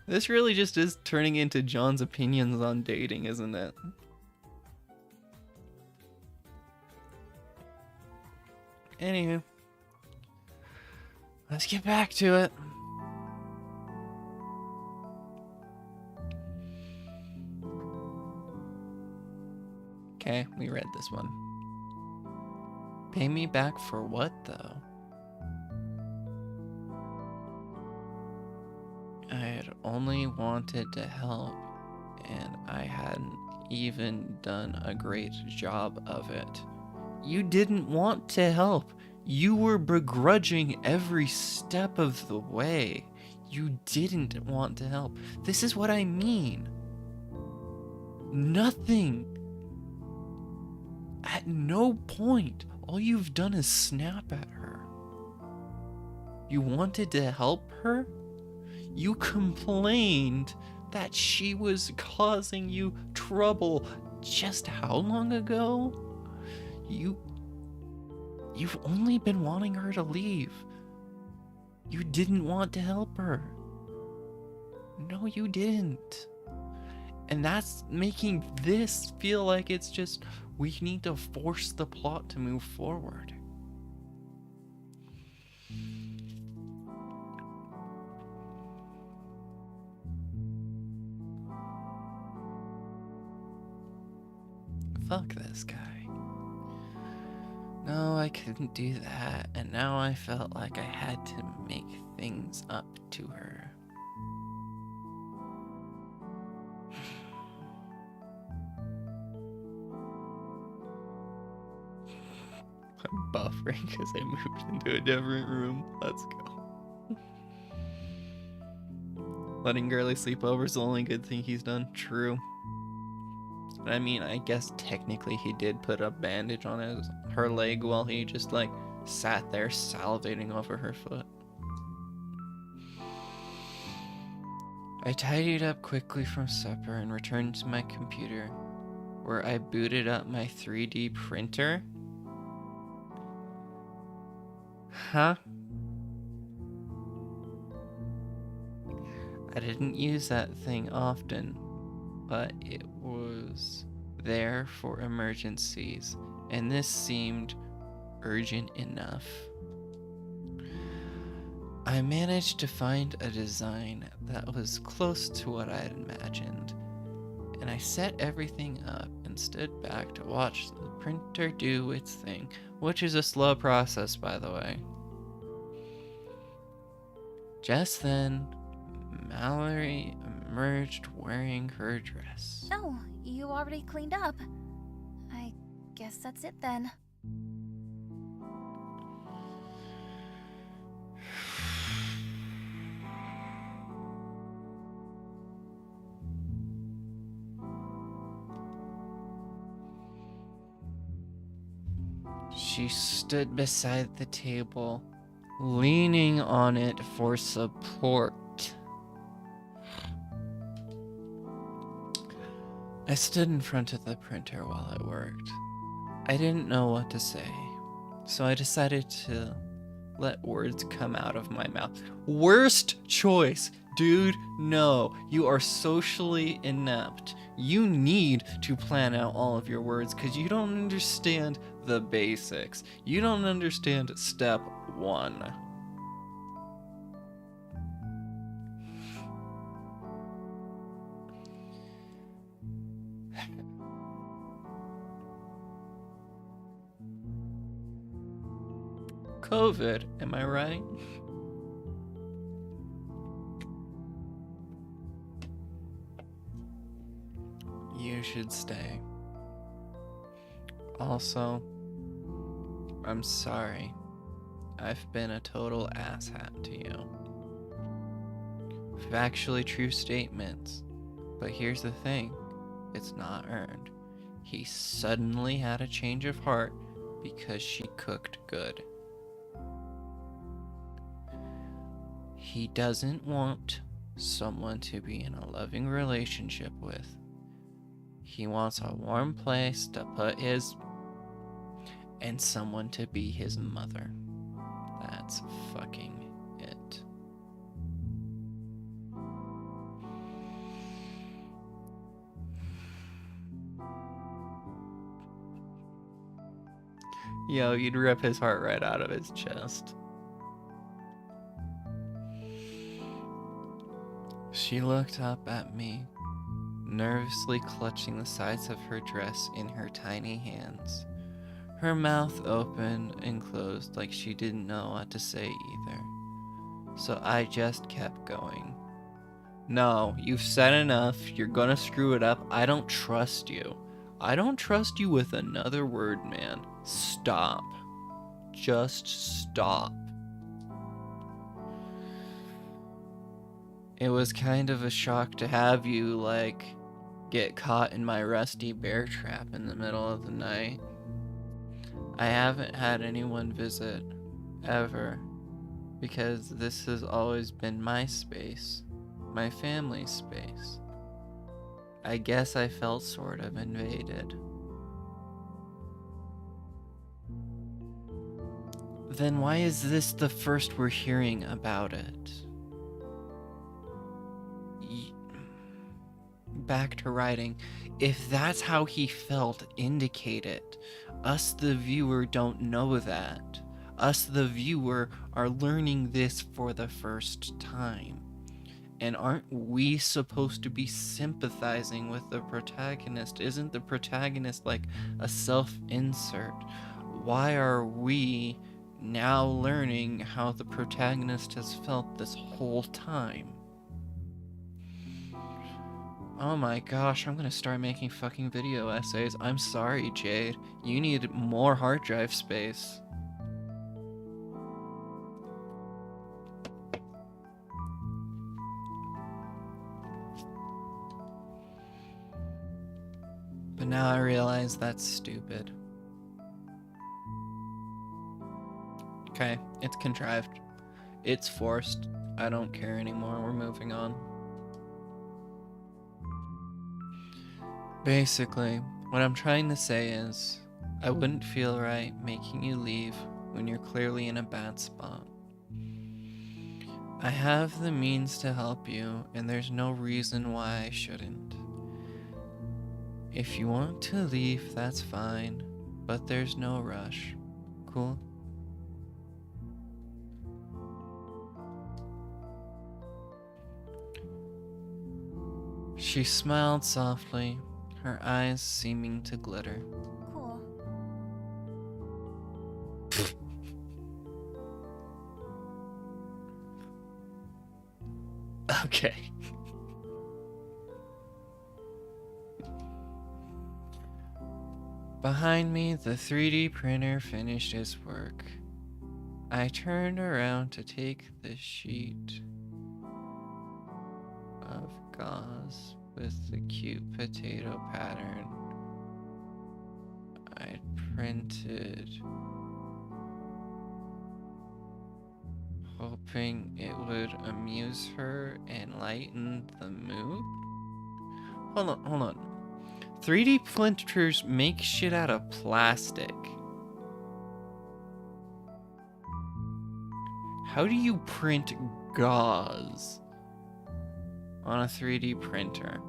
This really just is turning into John's opinions on dating, isn't it? Anywho. Let's get back to it. Okay, we read this one. Pay me back for what, though? I had only wanted to help, and I hadn't even done a great job of it. You didn't want to help. You were begrudging every step of the way. You didn't want to help. This is what I mean. Nothing. At no point, all you've done is snap at her. You wanted to help her? You complained that she was causing you trouble just how long ago? You've only been wanting her to leave. You didn't want to help her. No, you didn't. And that's making this feel like it's just, we need to force the plot to move forward. Fuck this guy. No, I couldn't do that, and now I felt like I had to make things up to her. I'm buffering because I moved into a different room. Let's go. Letting Girly sleep over is the only good thing he's done. True. I mean, I guess technically he did put a bandage on her leg while he just like sat there salivating over her foot. I tidied up quickly from supper and returned to my computer, where I booted up my 3D printer. Huh? I didn't use that thing often, but it was there for emergencies, and this seemed urgent enough. I managed to find a design that was close to what I had imagined, and I set everything up and stood back to watch the printer do its thing, which is a slow process, by the way. Just then, Mallory emerged wearing her dress. Oh, you already cleaned up. I guess that's it then. She stood beside the table, leaning on it for support. I stood in front of the printer while I worked. I didn't know what to say, so I decided to let words come out of my mouth. Worst choice, dude. No, you are socially inept. You need to plan out all of your words because you don't understand the basics. You don't understand step 1. COVID, am I right? You should stay. Also, I'm sorry. I've been a total asshat to you. Factually true statements. But here's the thing. It's not earned. He suddenly had a change of heart because she cooked good. He doesn't want someone to be in a loving relationship with. He wants a warm place to put his... and someone to be his mother. That's fucking it. Yo, you'd rip his heart right out of his chest. She looked up at me, nervously clutching the sides of her dress in her tiny hands. Her mouth opened and closed like she didn't know what to say either. So I just kept going. No, you've said enough. You're gonna screw it up. I don't trust you. I don't trust you with another word, man. Stop. Just stop. It was kind of a shock to have you, get caught in my rusty bear trap in the middle of the night. I haven't had anyone visit, ever, because this has always been my space, my family's space. I guess I felt sort of invaded. Then why is this the first we're hearing about it? Back to writing. If that's how he felt, indicate it. Us, the viewer, don't know that. Us, the viewer, are learning this for the first time. And aren't we supposed to be sympathizing with the protagonist? Isn't the protagonist like a self-insert? Why are we now learning how the protagonist has felt this whole time? Oh my gosh, I'm gonna start making fucking video essays. I'm sorry, Jade. You need more hard drive space. But now I realize that's stupid. Okay, it's contrived. It's forced. I don't care anymore. We're moving on. Basically, what I'm trying to say is, I wouldn't feel right making you leave when you're clearly in a bad spot. I have the means to help you, and there's no reason why I shouldn't. If you want to leave, that's fine, but there's no rush. Cool? She smiled softly, her eyes seeming to glitter. Cool. Okay. Behind me, the 3D printer finished its work. I turned around to take the sheet of gauze with the cute potato pattern I printed, hoping it would amuse her and lighten the mood. Hold on. 3D printers make shit out of plastic. How do you print gauze on a 3D printer?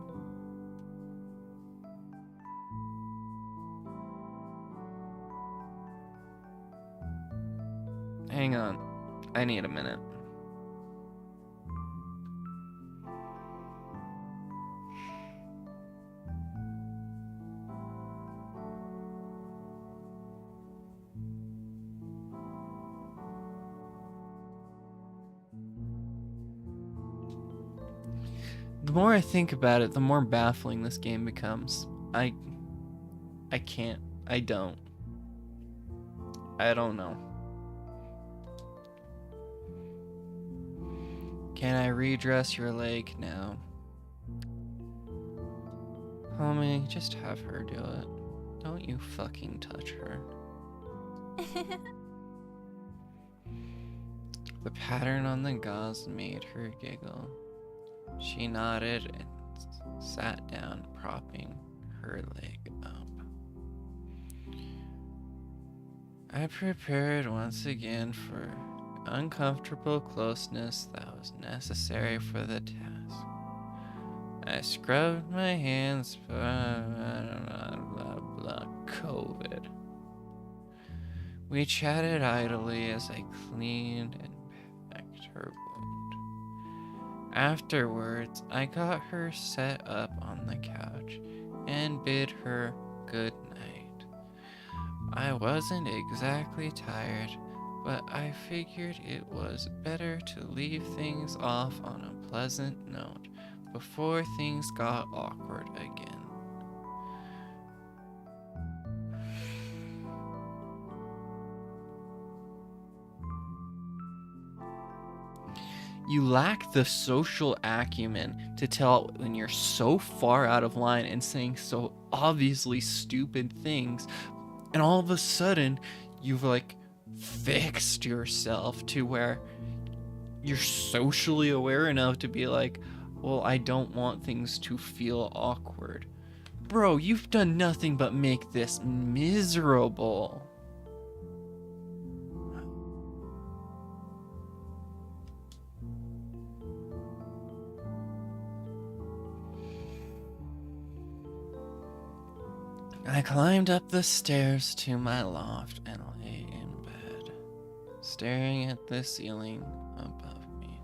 Hang on. I need a minute. The more I think about it, the more baffling this game becomes. I can't. I don't know. Can I redress your leg now? Homie, just have her do it. Don't you fucking touch her. The pattern on the gauze made her giggle. She nodded and sat down, propping her leg up. I prepared once again for uncomfortable closeness that was necessary for the task. I scrubbed my hands, blah, blah, blah, COVID. We chatted idly as I cleaned and packed her wound. Afterwards, I got her set up on the couch and bid her good night. I wasn't exactly tired, but I figured it was better to leave things off on a pleasant note before things got awkward again. You lack the social acumen to tell when you're so far out of line and saying so obviously stupid things, and all of a sudden you've like fixed yourself to where you're socially aware enough to be like, well, I don't want things to feel awkward. Bro, you've done nothing but make this miserable. I climbed up the stairs to my loft and lay in bed, staring at the ceiling above me.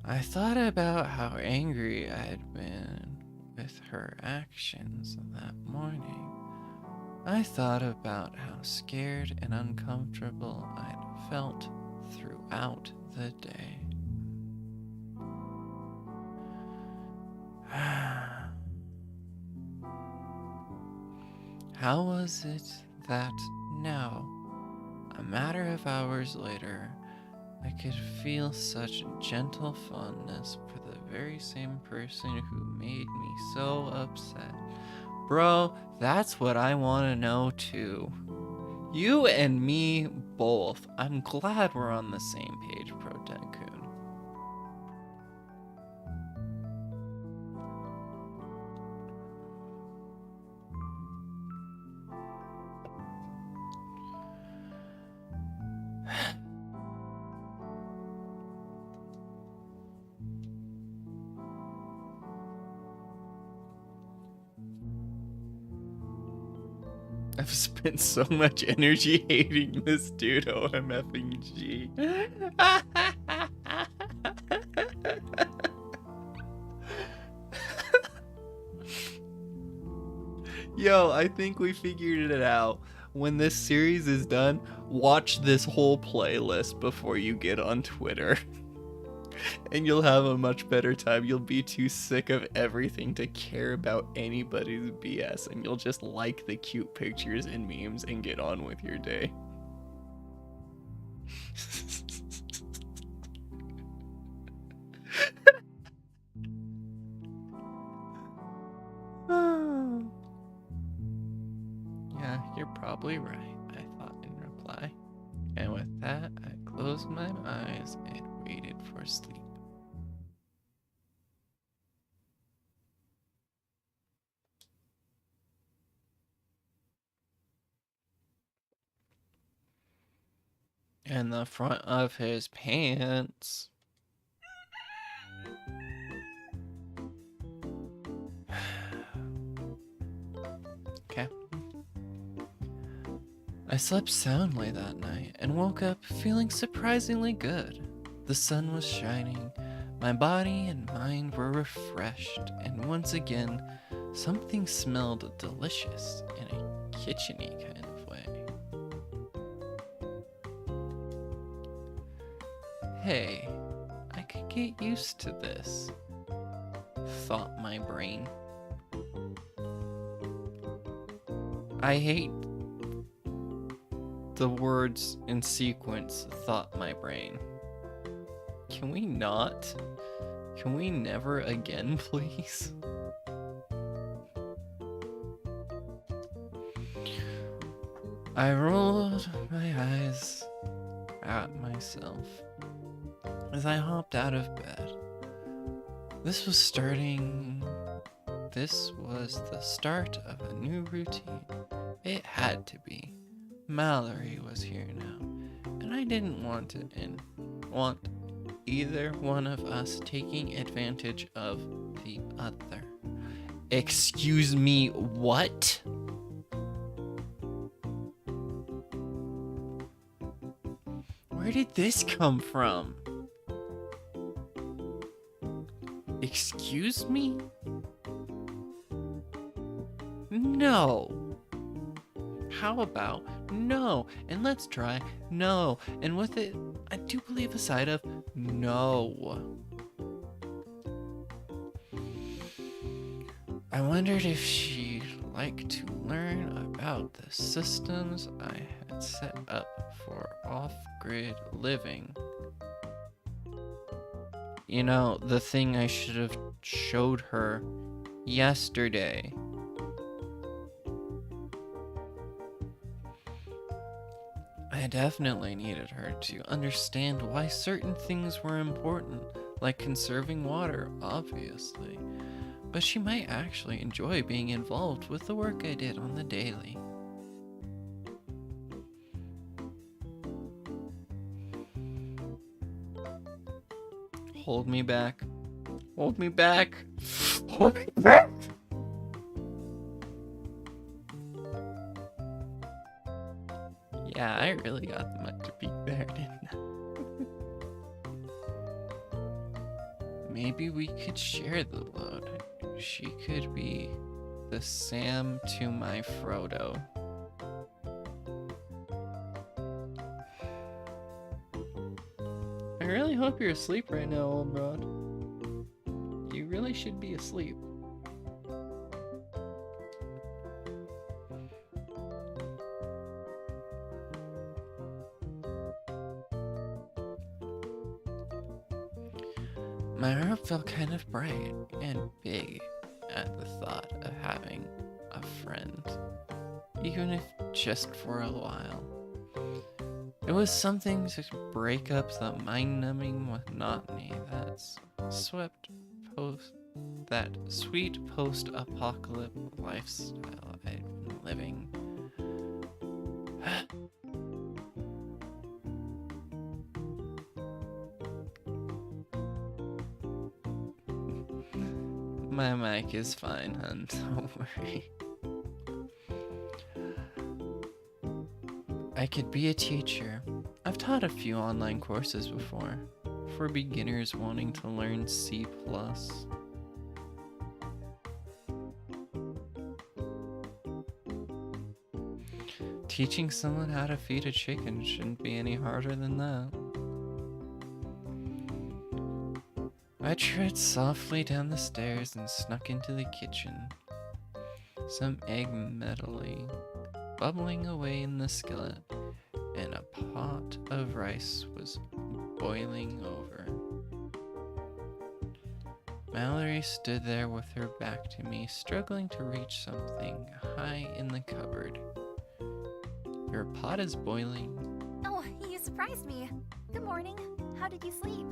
I thought about how angry I had been with her actions that morning. I thought about how scared and uncomfortable I'd felt throughout the day. How was it that now, a matter of hours later, I could feel such gentle fondness for the very same person who made me so upset? Bro, that's what I want to know too. You and me both. I'm glad we're on the same page, Pro Tycoon. I've spent so much energy hating this dude, OMFing. Yo, I think we figured it out. When this series is done, watch this whole playlist before you get on Twitter. And you'll have a much better time. You'll be too sick of everything to care about anybody's BS, and you'll just like the cute pictures and memes and get on with your day. Yeah, you're probably right, I thought in reply. And with that, I closed my eyes and waited for sleep. And the front of his pants. Okay. I slept soundly that night and woke up feeling surprisingly good. The sun was shining, my body and mind were refreshed, and once again, something smelled delicious in a kitchen-y kind of way. Hey, I could get used to this, thought my brain. I hate the words in sequence, thought my brain. Can we not? Can we never again, please? I rolled my eyes at myself as I hopped out of bed. This was the start of a new routine. It had to be. Mallory was here now, and I didn't want either one of us taking advantage of the other. Excuse me, what? Where did this come from? Excuse me? No. How about no? And let's try no. And with it, I do believe a side of no. I wondered if she'd like to learn about the systems I had set up for off-grid living. You know, the thing I should have showed her yesterday. I definitely needed her to understand why certain things were important, like conserving water, obviously. But she might actually enjoy being involved with the work I did on the daily. Hold me back. Hold me back. Hold me back. Yeah, I really got the much to peek there, didn't I? Maybe we could share the load. She could be the Sam to my Frodo. I really hope you're asleep right now, old broad. You really should be asleep. My heart felt kind of bright and big at the thought of having a friend, even if just for a while. It was something to break up the mind-numbing monotony that sweet post-apocalypse lifestyle I'd been living. My mic is fine, hun. Don't worry. I could be a teacher. I've taught a few online courses before, for beginners wanting to learn C++. Teaching someone how to feed a chicken shouldn't be any harder than that. I tread softly down the stairs and snuck into the kitchen. Some egg medley bubbling away in the skillet, and a pot of rice was boiling over. Mallory stood there with her back to me, struggling to reach something high in the cupboard. Your pot is boiling? Oh, you surprised me. Good morning. How did you sleep?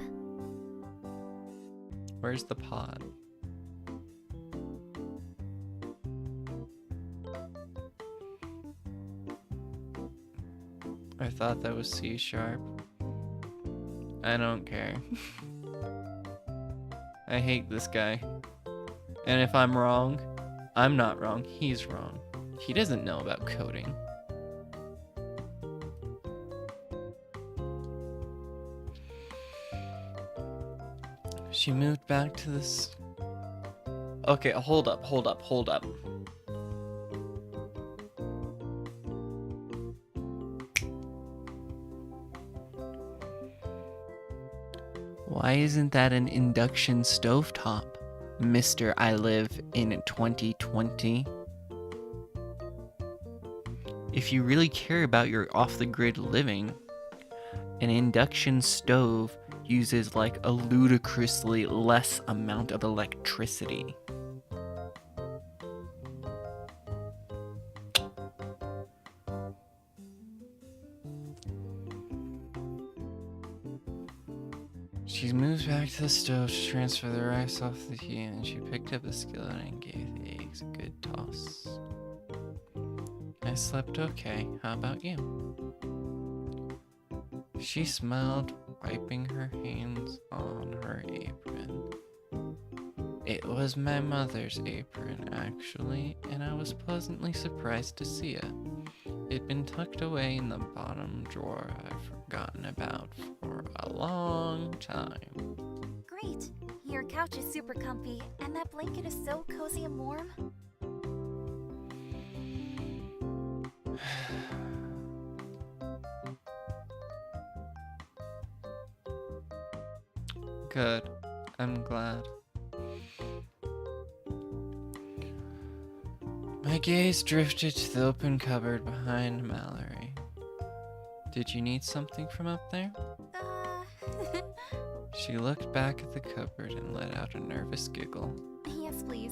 Where's the pot? I thought that was C#. I don't care. I hate this guy. And if I'm wrong, I'm not wrong, he's wrong. He doesn't know about coding. She moved back to this... Okay, hold up. Why isn't that an induction stovetop, Mr. I live in 2020? If you really care about your off-the-grid living, an induction stove uses like a ludicrously less amount of electricity. She moves back to the stove to transfer the rice off the heat, and she picked up the skillet and gave the eggs a good toss. I slept okay. How about you? She smiled, wiping her hands on her apron. It was my mother's apron, actually, and I was pleasantly surprised to see it. It'd been tucked away in the bottom drawer I'd forgotten about for a long time. Great. You're Our couch is super comfy, and that blanket is so cozy and warm. Good. I'm glad. My gaze drifted to the open cupboard behind Mallory. Did you need something from up there? She looked back at the cupboard and let out a nervous giggle. Yes, please.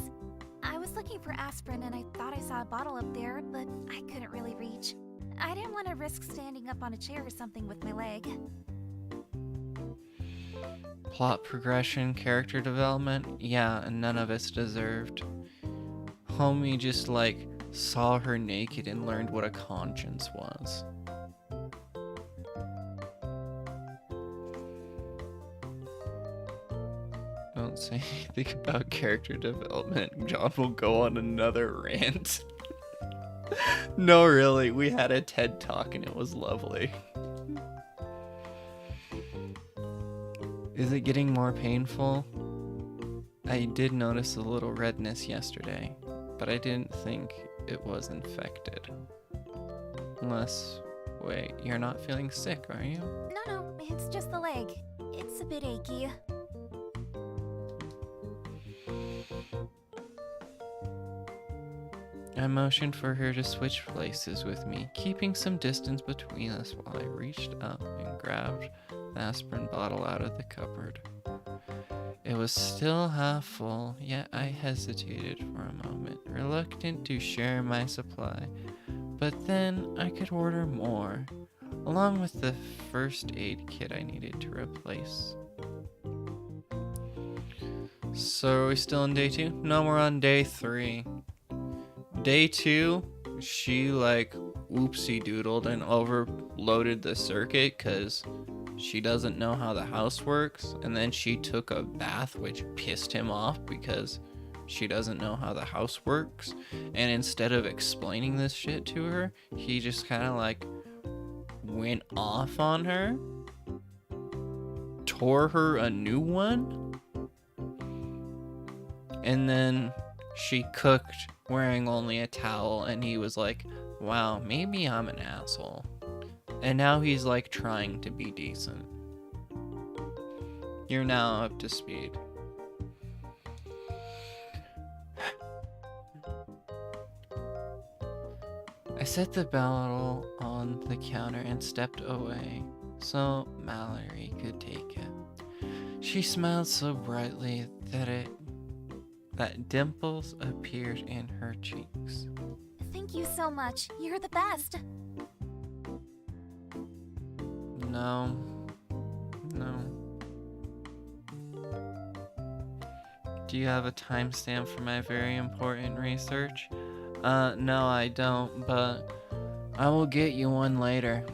I was looking for aspirin and I thought I saw a bottle up there, but I couldn't really reach. I didn't want to risk standing up on a chair or something with my leg. Plot progression, character development? Yeah, and none of it's deserved. Homie just saw her naked and learned what a conscience was. Don't say anything about character development. John will go on another rant. No, really, we had a TED Talk and it was lovely. Is it getting more painful? I did notice a little redness yesterday, but I didn't think it was infected. Unless, wait, you're not feeling sick, are you? No, it's just the leg. It's a bit achy. I motioned for her to switch places with me, keeping some distance between us while I reached up and grabbed the aspirin bottle out of the cupboard. It was still half full, yet I hesitated for a moment, reluctant to share my supply. But then I could order more, along with the first aid kit I needed to replace. So are we still on day 2? No, we're on day 3. Day 2, she oopsie doodled and overloaded the circuit because she doesn't know how the house works, and then she took a bath, which pissed him off because she doesn't know how the house works. And instead of explaining this shit to her, he just kind of went off on her, tore her a new one, and then she cooked wearing only a towel, and he was like, wow, maybe I'm an asshole. And now he's trying to be decent. You're now up to speed. I set the bottle on the counter and stepped away so Mallory could take it. She smiled so brightly that dimples appeared in her cheeks. Thank you so much. You're the best. No. Do you have a timestamp for my very important research? No, I don't, but I will get you one later.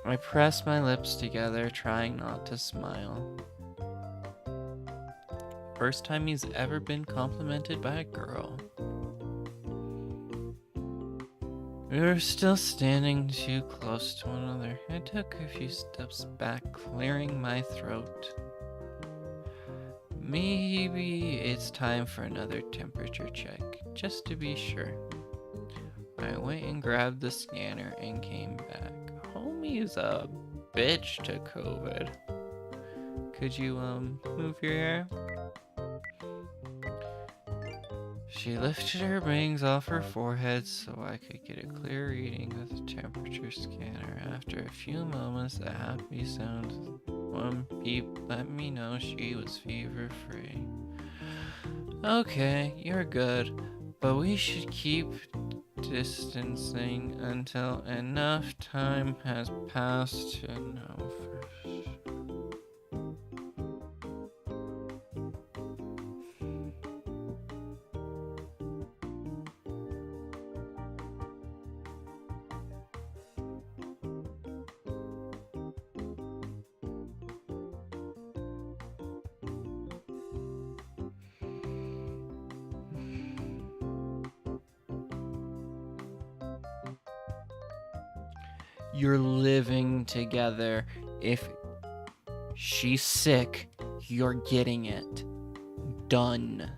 I pressed my lips together, trying not to smile. First time he's ever been complimented by a girl. We were still standing too close to one another. I took a few steps back, clearing my throat. Maybe it's time for another temperature check, just to be sure. I went and grabbed the scanner and came back. Homie's a bitch to COVID. Could you, move your hair? She lifted her bangs off her forehead so I could get a clear reading of the temperature scanner. After a few moments, the happy sound one beep let me know she was fever-free. Okay, you're good, but we should keep distancing until enough time has passed to know for sure. You're living together. If She's sick. You're getting it. Done.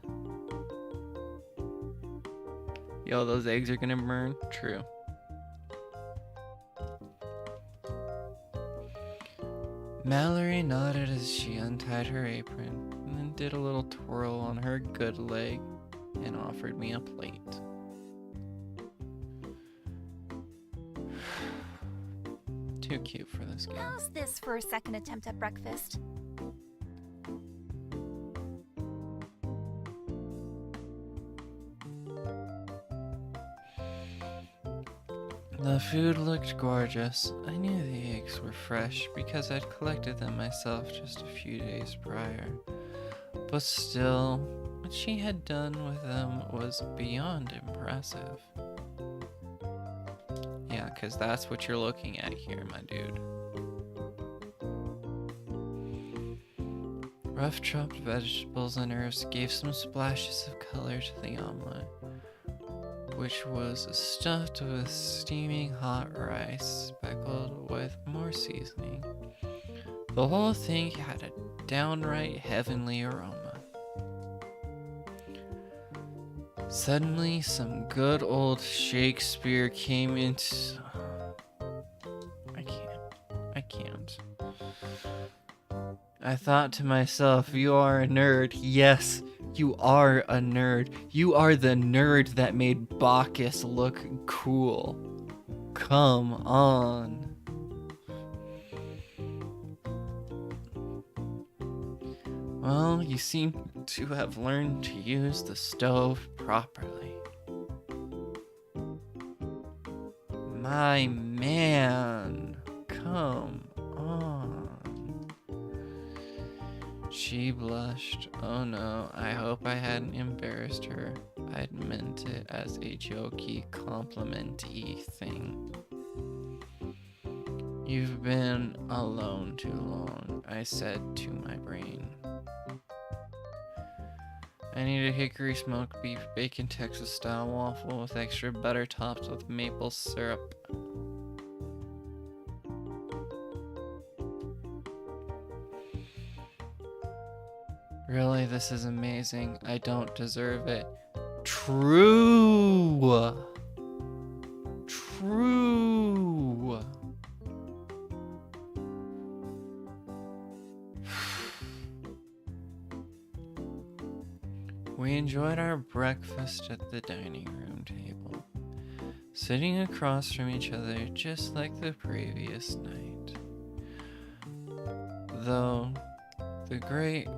Yo, those eggs are gonna burn? True. Mallory nodded as she untied her apron and then did a little twirl on her good leg and offered me a plate. Too cute for this game. How's this for a second attempt at breakfast? The food looked gorgeous. I knew the eggs were fresh because I'd collected them myself just a few days prior. But still, what she had done with them was beyond impressive. Yeah, because that's what you're looking at here, my dude. Rough chopped vegetables and herbs gave some splashes of color to the omelet, which was stuffed with steaming hot rice speckled with more seasoning. The whole thing had a downright heavenly aroma. Suddenly, some good old Shakespeare came into... I can't. I thought to myself, you are a nerd. Yes, you are a nerd. You are the nerd that made Bacchus look cool. Come on. Well, you seem to have learned to use the stove properly. My man, come on. She blushed. Oh no, I hope I hadn't embarrassed her. I'd meant it as a jokey, compliment-y thing. You've been alone too long, I said to my brain. I need a hickory smoked beef bacon Texas style waffle with extra butter topped with maple syrup. Really, this is amazing. I don't deserve it. True. True. We enjoyed our breakfast at the dining room table, sitting across from each other just like the previous night. Though the great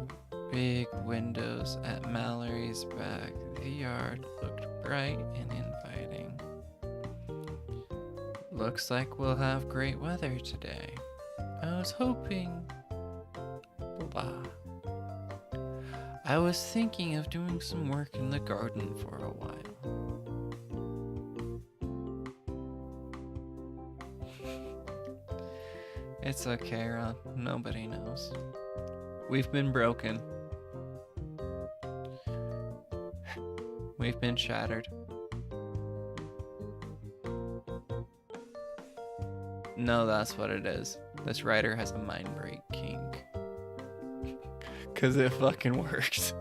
big windows at Mallory's back, the yard looked bright and inviting. Looks like we'll have great weather today. I was hoping. Blah. I was thinking of doing some work in the garden for a while. It's okay, Ron. Nobody knows. We've been broken. We've been shattered. No, that's what it is. This writer has a mind break kink. 'Cause it fucking works.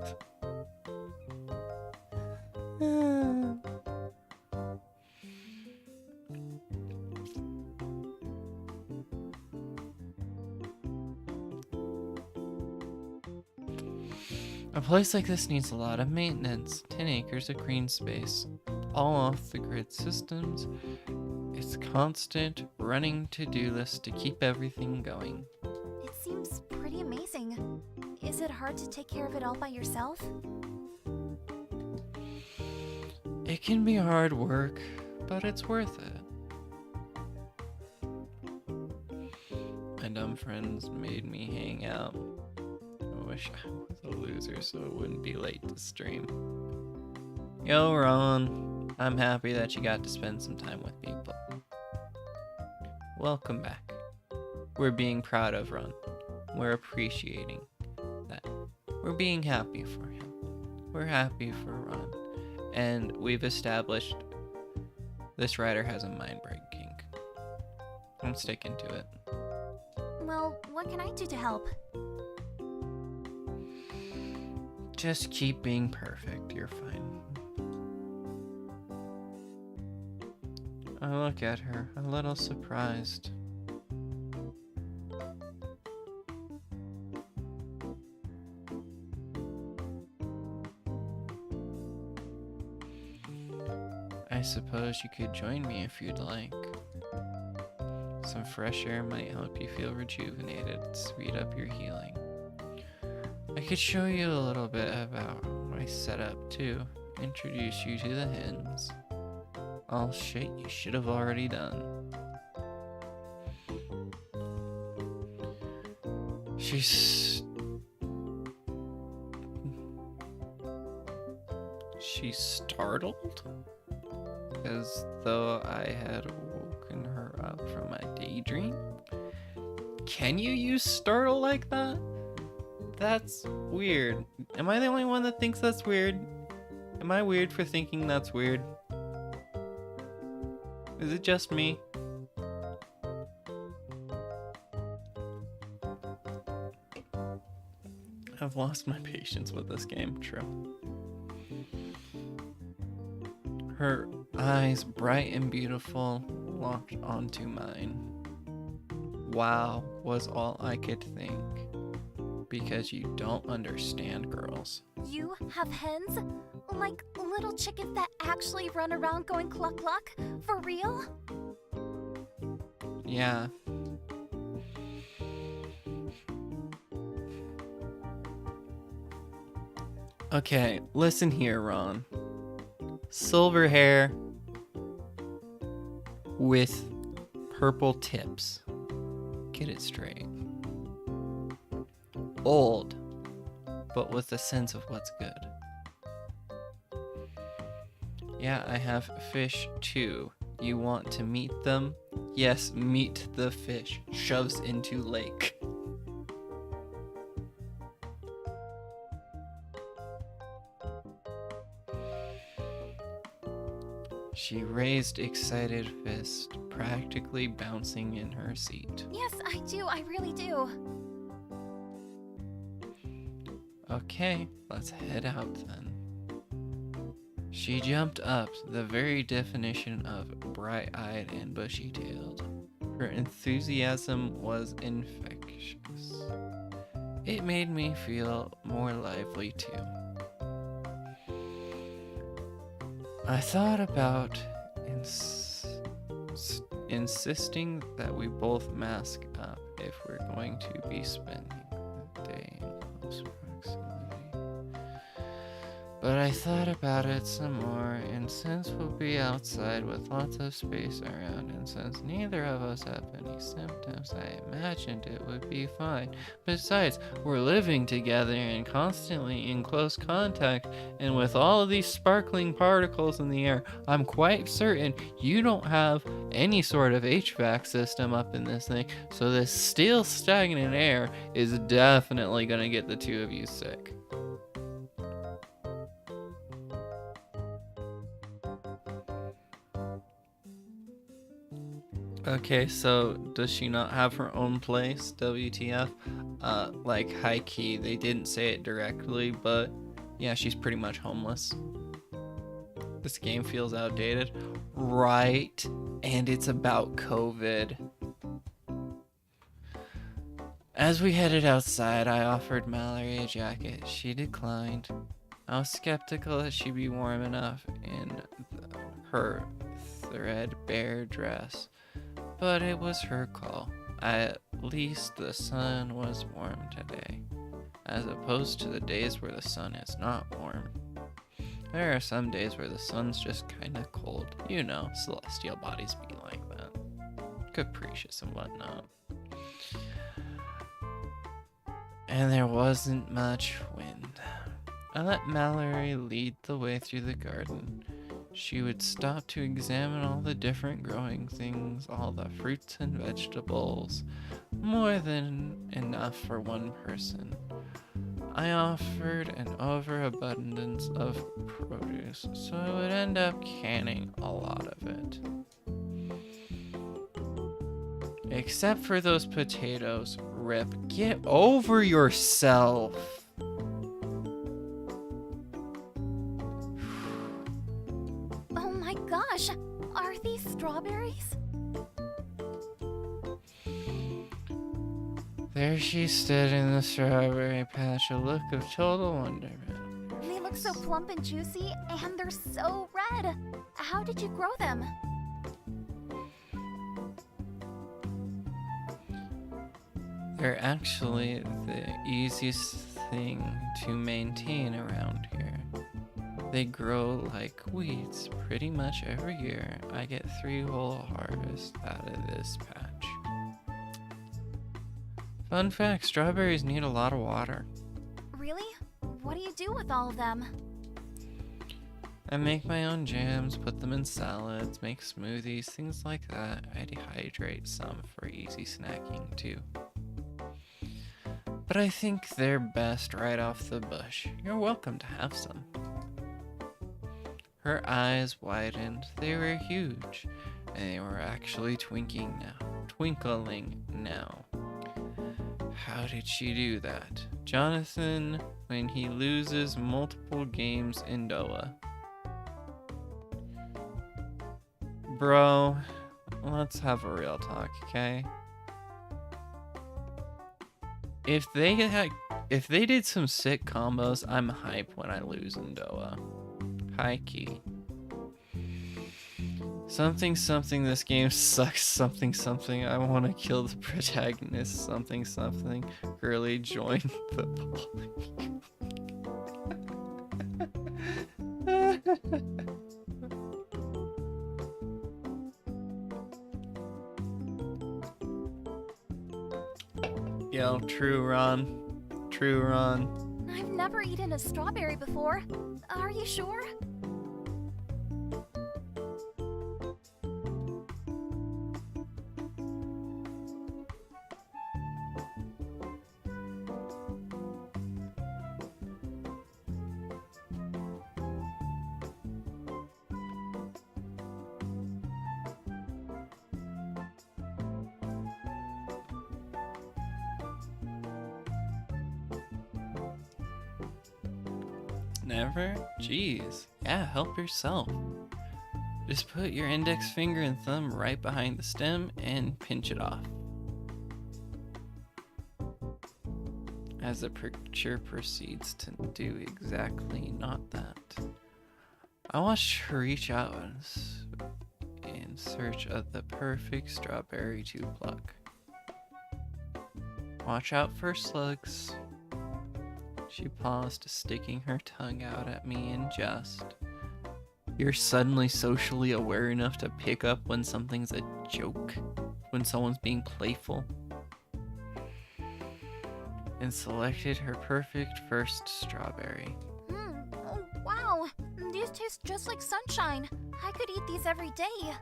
A place like this needs a lot of maintenance. 10 acres of green space, all off the grid systems. It's constant running to-do list to keep everything going. It seems pretty amazing. Is it hard to take care of it all by yourself? It can be hard work, but it's worth it. My dumb friends made me hang out. I wish I was a loser so it wouldn't be late to stream. Yo, Ron. I'm happy that you got to spend some time with people. Welcome back. We're being proud of Ron. We're appreciating that. We're being happy for him. We're happy for Ron. And we've established this writer has a mind break kink. I'm sticking to it. Well, what What can I do to help? Just keep being perfect. You're fine. I look at her, a little surprised. I suppose you could join me if you'd like. Some fresh air might help you feel rejuvenated, speed up your healing. I could show you a little bit about my setup too, introduce you to the hens. All shit you should have already done. She's startled, as though I had woken her up from a daydream. Can you use startle like that? That's weird. Am I the only one that thinks that's weird? Am I weird for thinking that's weird? Is it just me? I've lost my patience with this game, true. Her eyes, bright and beautiful, locked onto mine. Wow was all I could think. Because you don't understand, girls. You have hens? Like little chickens that actually run around going cluck cluck? For real? Yeah. Okay, listen here, Ron. Silver hair with purple tips. Get it straight. Old, but with a sense of what's good. Yeah, I have fish too. You want to meet them? Yes, meet the fish. Shoves into lake. She raised excited fist, practically bouncing in her seat. Yes, I do. I really do. Okay, let's head out then. She jumped up, the very definition of bright-eyed and bushy-tailed. Her enthusiasm was infectious. It made me feel more lively too. I thought about insisting that we both mask up if we're going to be spending the day in close proximity. But I thought about it some more, and since we'll be outside with lots of space around, and since neither of us have any symptoms, I imagined it would be fine. Besides, we're living together and constantly in close contact, and with all of these sparkling particles in the air, I'm quite certain you don't have any sort of HVAC system up in this thing, so this still stagnant air is definitely gonna get the two of you sick. Okay, so does she not have her own place? WTF? Like high key, they didn't say it directly, but yeah, she's pretty much homeless. This game feels outdated. Right, and it's about COVID. As we headed outside, I offered Mallory a jacket. She declined. I was skeptical that she'd be warm enough in her threadbare dress. But it was her call. At least the sun was warm today, as opposed to the days where the sun is not warm. There are some days where the sun's just kinda cold. You know, celestial bodies be like that. Capricious and whatnot. And there wasn't much wind. I let Mallory lead the way through the garden. She would stop to examine all the different growing things, all the fruits and vegetables. More than enough for one person. I offered an overabundance of produce, so I would end up canning a lot of it. Except for those potatoes Rip, get over yourself. Oh my gosh, are these strawberries? There she stood in the strawberry patch, a look of total wonderment. They look so plump and juicy, and they're so red. How did you grow them? They're actually the easiest thing to maintain around here. They grow like weeds pretty much every year. I get 3 whole harvests out of this patch. Fun fact, strawberries need a lot of water. Really? What do you do with all of them? I make my own jams, put them in salads, make smoothies, things like that. I dehydrate some for easy snacking too. But I think they're best right off the bush. You're welcome to have some. Her eyes widened. They were huge, and they were actually twinkling now. How did she do that? Jonathan, when he loses multiple games in Doa. Bro, let's have a real talk, okay? If they did some sick combos, I'm hype when I lose in Doa. High key. Something, this game sucks, something, I want to kill the protagonist, something, girly, join the bowling. Yo, true Ron. I've never eaten a strawberry before. Are you sure? Never? Jeez. Yeah, help yourself. Just put your index finger and thumb right behind the stem and pinch it off. As the picture proceeds to do exactly not that. I watched her reach out in search of the perfect strawberry to pluck. Watch out for slugs. She paused, sticking her tongue out at me in jest. You're suddenly socially aware enough to pick up when something's a joke, when someone's being playful. And selected her perfect first strawberry. Oh, wow. These taste just like sunshine. I could eat these every day.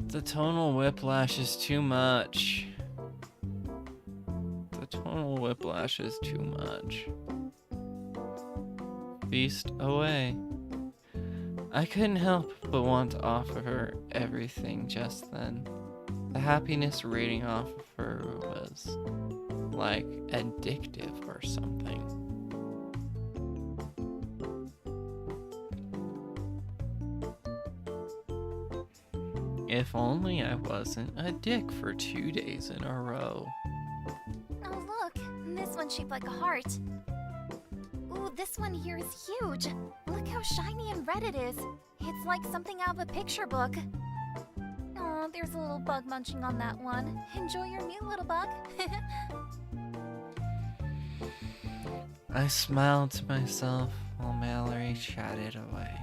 The tonal whiplash is too much. Feast away. I couldn't help but want to offer her everything just then. The happiness radiating off of her was like addictive or something. If only I wasn't a dick for 2 days in a row. Oh, look. This one's shaped like a heart. Ooh, this one here is huge. Look how shiny and red it is. It's like something out of a picture book. Oh, there's a little bug munching on that one. Enjoy your meal, little bug. I smiled to myself while Mallory chatted away,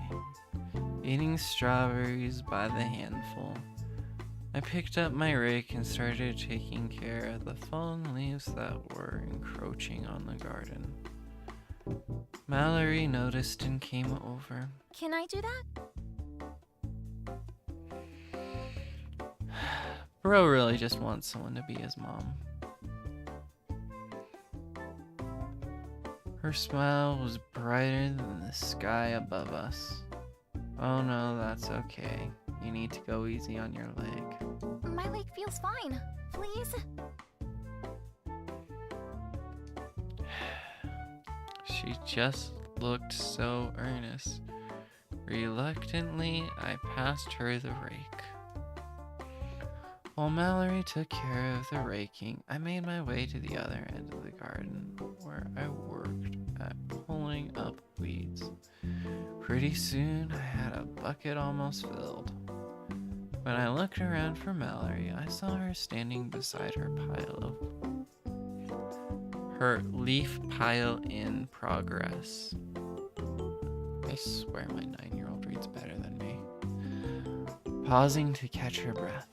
eating strawberries by the handful. I picked up my rake and started taking care of the fallen leaves that were encroaching on the garden. Mallory noticed and came over. Can I do that? Bro really just wants someone to be his mom. Her smile was brighter than the sky above us. Oh no, that's okay. You need to go easy on your leg. My leg feels fine. Please? She just looked so earnest. Reluctantly, I passed her the rake. While Mallory took care of the raking, I made my way to the other end of the garden, where I worked at pulling up weeds. Pretty soon, I had a bucket almost filled. When I looked around for Mallory, I saw her standing beside her leaf pile in progress. I swear my 9-year-old reads better than me. Pausing to catch her breath.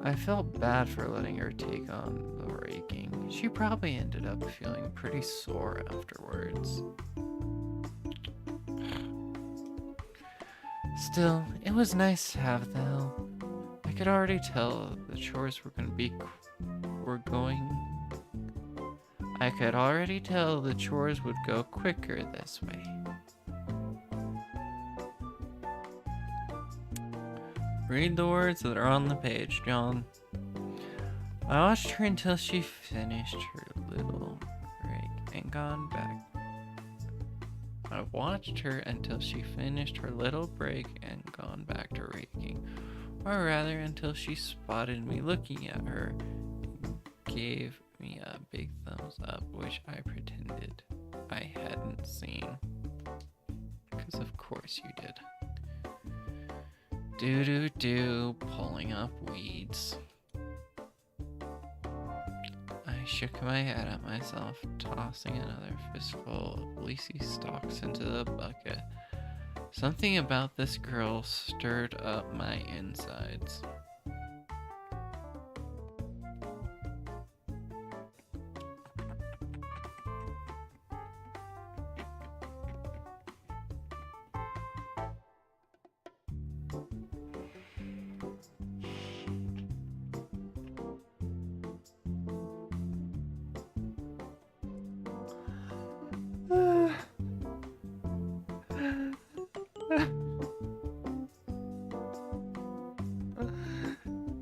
I felt bad for letting her take on the raking. She probably ended up feeling pretty sore afterwards. Still, it was nice to have the help. I could already tell the chores would go quicker this way. Read the words that are on the page, John. I watched her until she finished her little break and gone back. I watched her until she finished her little break and gone back to raking. Or rather, until she spotted me looking at her and gave me a big thumbs up, which I pretended I hadn't seen. Because of course you did. Do, pulling up weeds. I shook my head at myself, tossing another fistful of fleecy stalks into the bucket. Something about this girl stirred up my insides.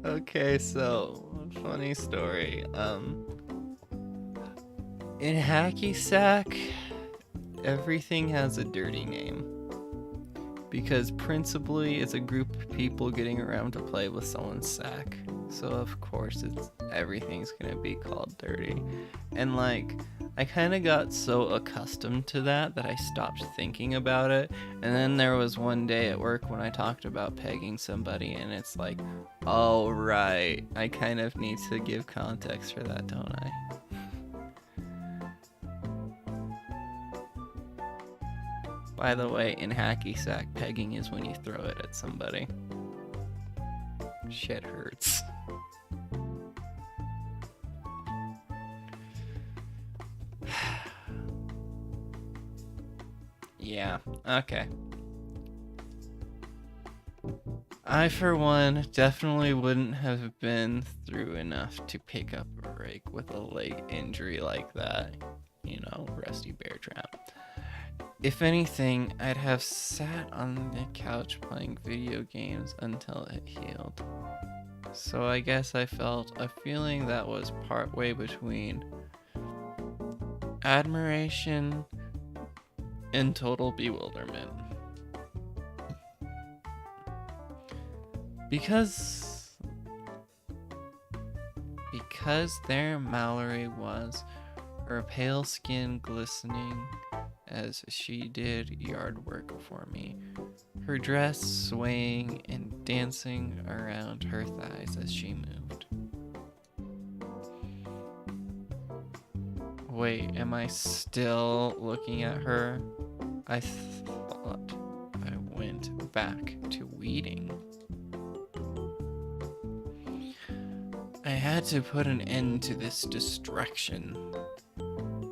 Okay, so funny story. In Hacky Sack, everything has a dirty name. Because principally it's a group of people getting around to play with someone's sack. So of course everything's gonna be called dirty. And like, I kind of got so accustomed to that I stopped thinking about it. And then there was one day at work when I talked about pegging somebody, and it's like, oh right, I kind of need to give context for that, don't I? By the way, in Hacky Sack, pegging is when you throw it at somebody. Shit hurts. Yeah, okay. I, for one, definitely wouldn't have been through enough to pick up a rake with a leg injury like that. You know, Rusty Bear Trap. If anything, I'd have sat on the couch playing video games until it healed. So I guess I felt a feeling that was partway between admiration and total bewilderment. Because there Mallory was, her pale skin glistening as she did yard work for me, her dress swaying and dancing around her thighs as she moved. Wait, am I still looking at her? I thought I went back to weeding. I had to put an end to this distraction.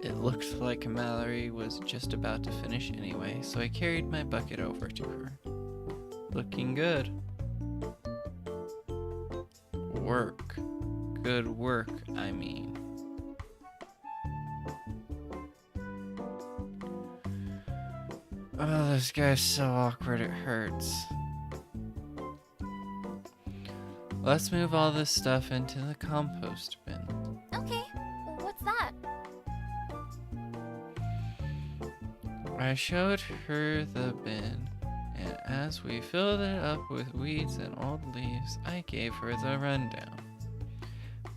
It looked like Mallory was just about to finish anyway, so I carried my bucket over to her. Looking good. Work. Good work, I mean. Oh, this guy's so awkward it hurts. Let's move all this stuff into the compost bin. Okay, what's that? I showed her the bin, and as we filled it up with weeds and old leaves, I gave her the rundown.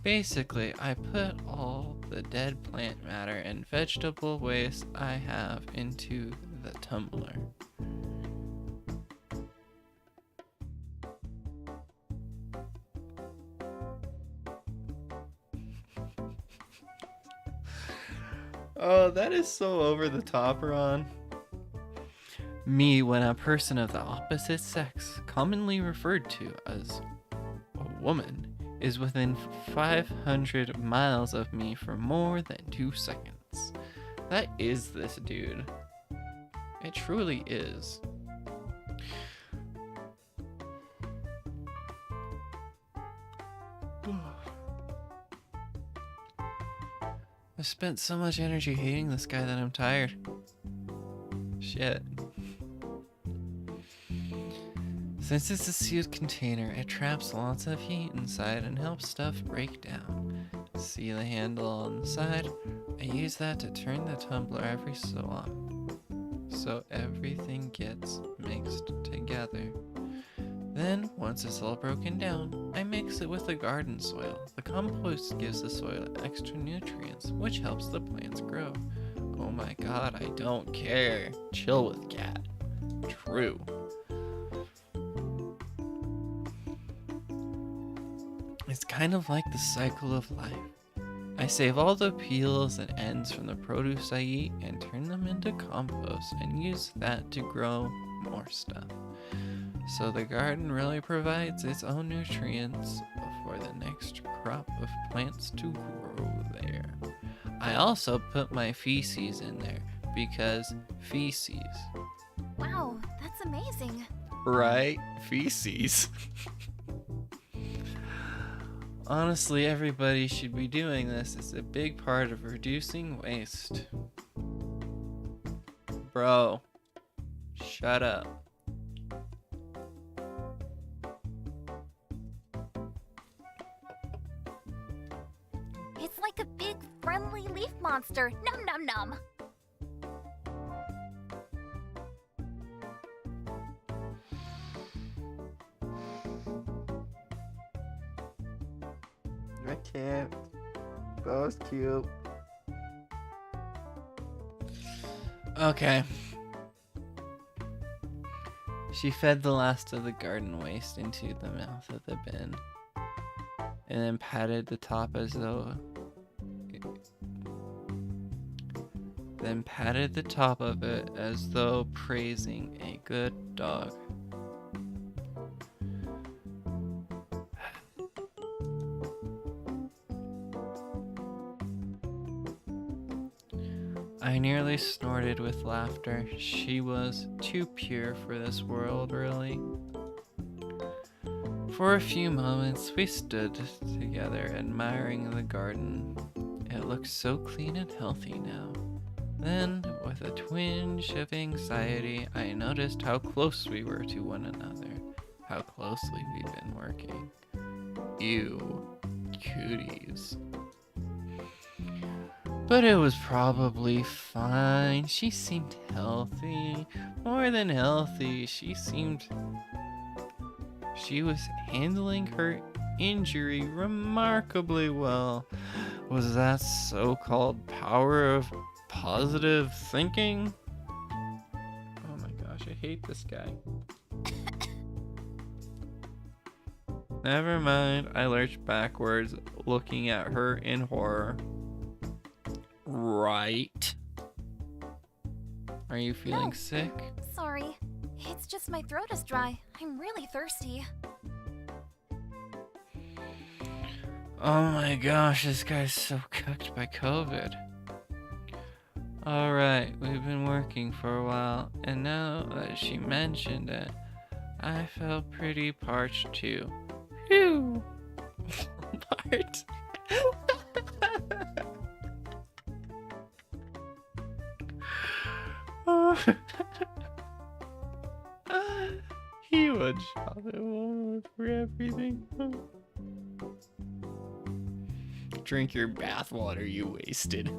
Basically, I put all the dead plant matter and vegetable waste I have into the tumbler. Oh, that is so over the top, Ron. Me, when a person of the opposite sex, commonly referred to as a woman, is within 500 miles of me for more than 2 seconds. That is this dude. It truly is. I spent so much energy hating this guy that I'm tired. Shit. Since it's a sealed container, it traps lots of heat inside and helps stuff break down. See the handle on the side? I use that to turn the tumbler every so often, so everything gets mixed together. Then, once it's all broken down, I mix it with the garden soil. The compost gives the soil extra nutrients, which helps the plants grow. Oh my god, I don't care. Chill with cat. True. It's kind of like the cycle of life. I save all the peels and ends from the produce I eat and turn them into compost and use that to grow more stuff. So the garden really provides its own nutrients for the next crop of plants to grow there. I also put my feces in there because feces. Wow, that's amazing. Right? Feces. Honestly, everybody should be doing this. It's a big part of reducing waste. Bro, shut up. It's like a big, friendly leaf monster. Num num num. I can't. That was cute. Okay. She fed the last of the garden waste into the mouth of the bin, and then patted the top as though. Then patted the top of it as though praising a good dog. I nearly snorted with laughter. She was too pure for this world, really. For a few moments, we stood together admiring the garden. It looks so clean and healthy now. Then, with a twinge of anxiety, I noticed how close we were to one another, how closely we'd been working. Ew, cuties. But it was probably fine. She seemed healthy. More than healthy, she was handling her injury remarkably well. Was that so-called power of positive thinking? Oh my gosh, I hate this guy. Never mind, I lurched backwards, looking at her in horror. Right. Are you feeling No. sick? Sorry. It's just my throat is dry. I'm really thirsty. Oh my gosh, this guy's so cooked by COVID. Alright, we've been working for a while, and now that she mentioned it, I felt pretty parched too. Phew! Part. One chocolate one for everything. Drink your bathwater, you wasted.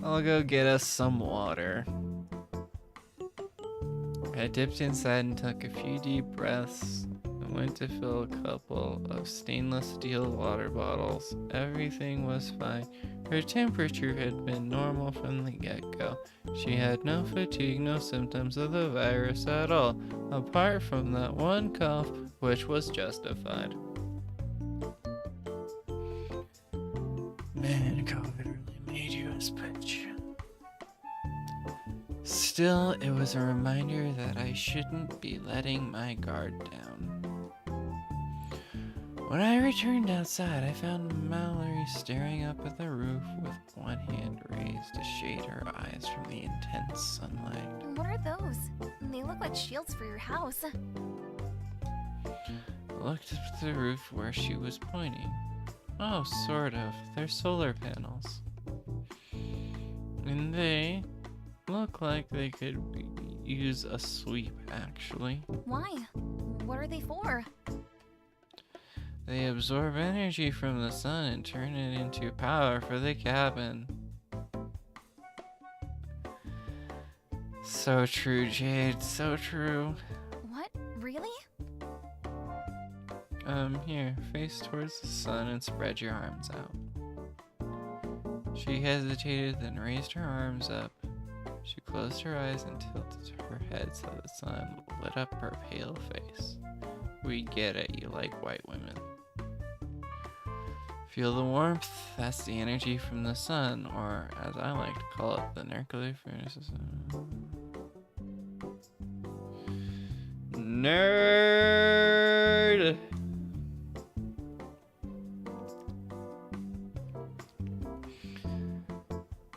I'll go get us some water. I dipped inside and took a few deep breaths. I went to fill a couple of stainless steel water bottles. Everything was fine. Her temperature had been normal from the get-go. She had no fatigue, no symptoms of the virus at all, apart from that one cough, which was justified. Man, COVID really made you a bitch. Still, it was a reminder that I shouldn't be letting my guard down. When I returned outside, I found Mallory staring up at the roof with one hand raised to shade her eyes from the intense sunlight. What are those? They look like shields for your house. I looked up at the roof where she was pointing. Oh, sort of. They're solar panels. And they look like they could use a sweep, actually. Why? What are they for? They absorb energy from the sun and turn it into power for the cabin. So true, Jade. So true. What? Really? Here, face towards the sun and spread your arms out. She hesitated, then raised her arms up. She closed her eyes and tilted her head so the sun lit up her pale face. We get it, you like white women. Feel the warmth? That's the energy from the sun, or as I like to call it, the nuclear furnaces. Nerd!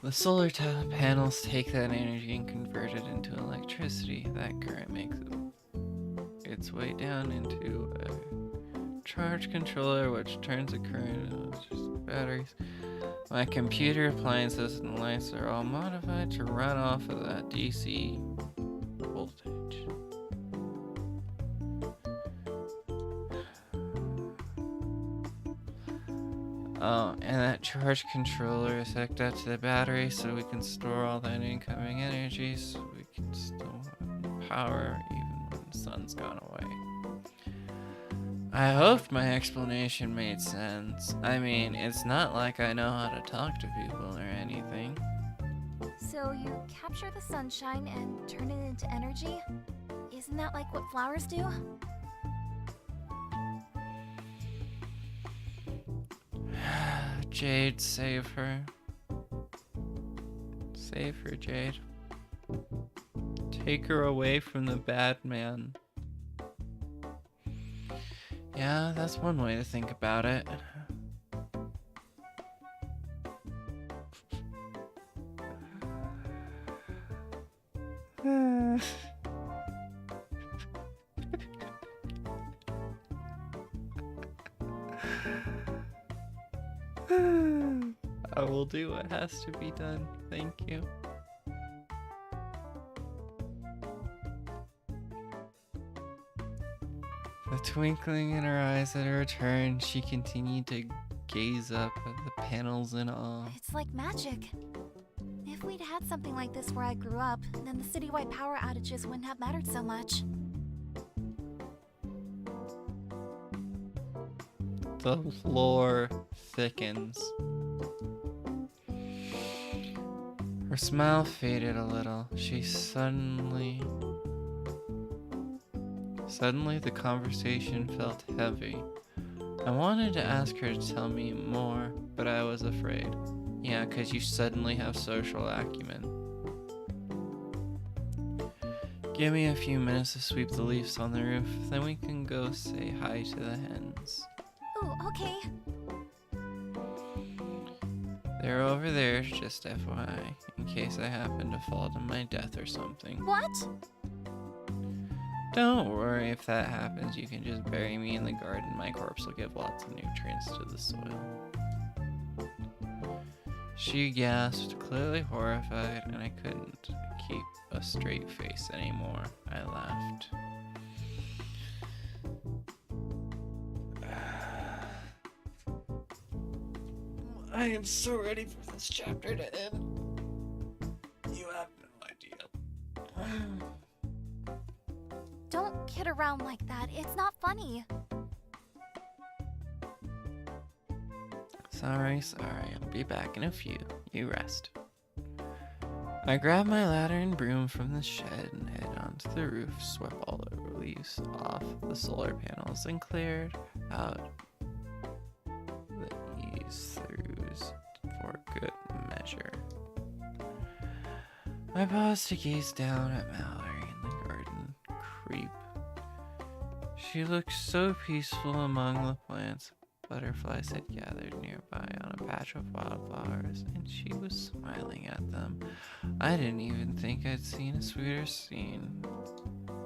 The solar panels take that energy and convert it into electricity. That current makes its way down into a charge controller, which turns the current into batteries. My computer, appliances, and lights are all modified to run off of that DC voltage. Oh, and that charge controller is hooked up to the battery so we can store all that incoming energy so we can still have power even when the sun's gone away. I hoped my explanation made sense. I mean, it's not like I know how to talk to people or anything. So you capture the sunshine and turn it into energy? Isn't that like what flowers do? Jade, save her. Save her, Jade. Take her away from the bad man. Yeah, that's one way to think about it. I will do what has to be done. Thank you. The twinkling in her eyes at her return, she continued to gaze up at the panels in awe. It's like magic. If we'd had something like this where I grew up, then the citywide power outages wouldn't have mattered so much. The floor thickens. Her smile faded a little. Suddenly the conversation felt heavy. I wanted to ask her to tell me more, but I was afraid. Yeah, 'cause you suddenly have social acumen. Give me a few minutes to sweep the leaves on the roof, then we can go say hi to the hens. Ooh, okay. They're over there, just FYI, in case I happen to fall to my death or something. What? Don't worry, if that happens, you can just bury me in the garden. My corpse will give lots of nutrients to the soil. She gasped, clearly horrified, and I couldn't keep a straight face anymore. I laughed. I am so ready for this chapter to end. You have no idea. Don't kid around like that. It's not funny. Sorry. I'll be back in a few. You rest. I grabbed my ladder and broom from the shed and headed onto the roof, swept all the leaves off the solar panels, and cleared out the eaves for good measure. I paused to gaze down at Mallory in the garden. Creep. She looked so peaceful among the plants. Butterflies had gathered nearby on a patch of wildflowers, and she was smiling at them. I didn't even think I'd seen a sweeter scene.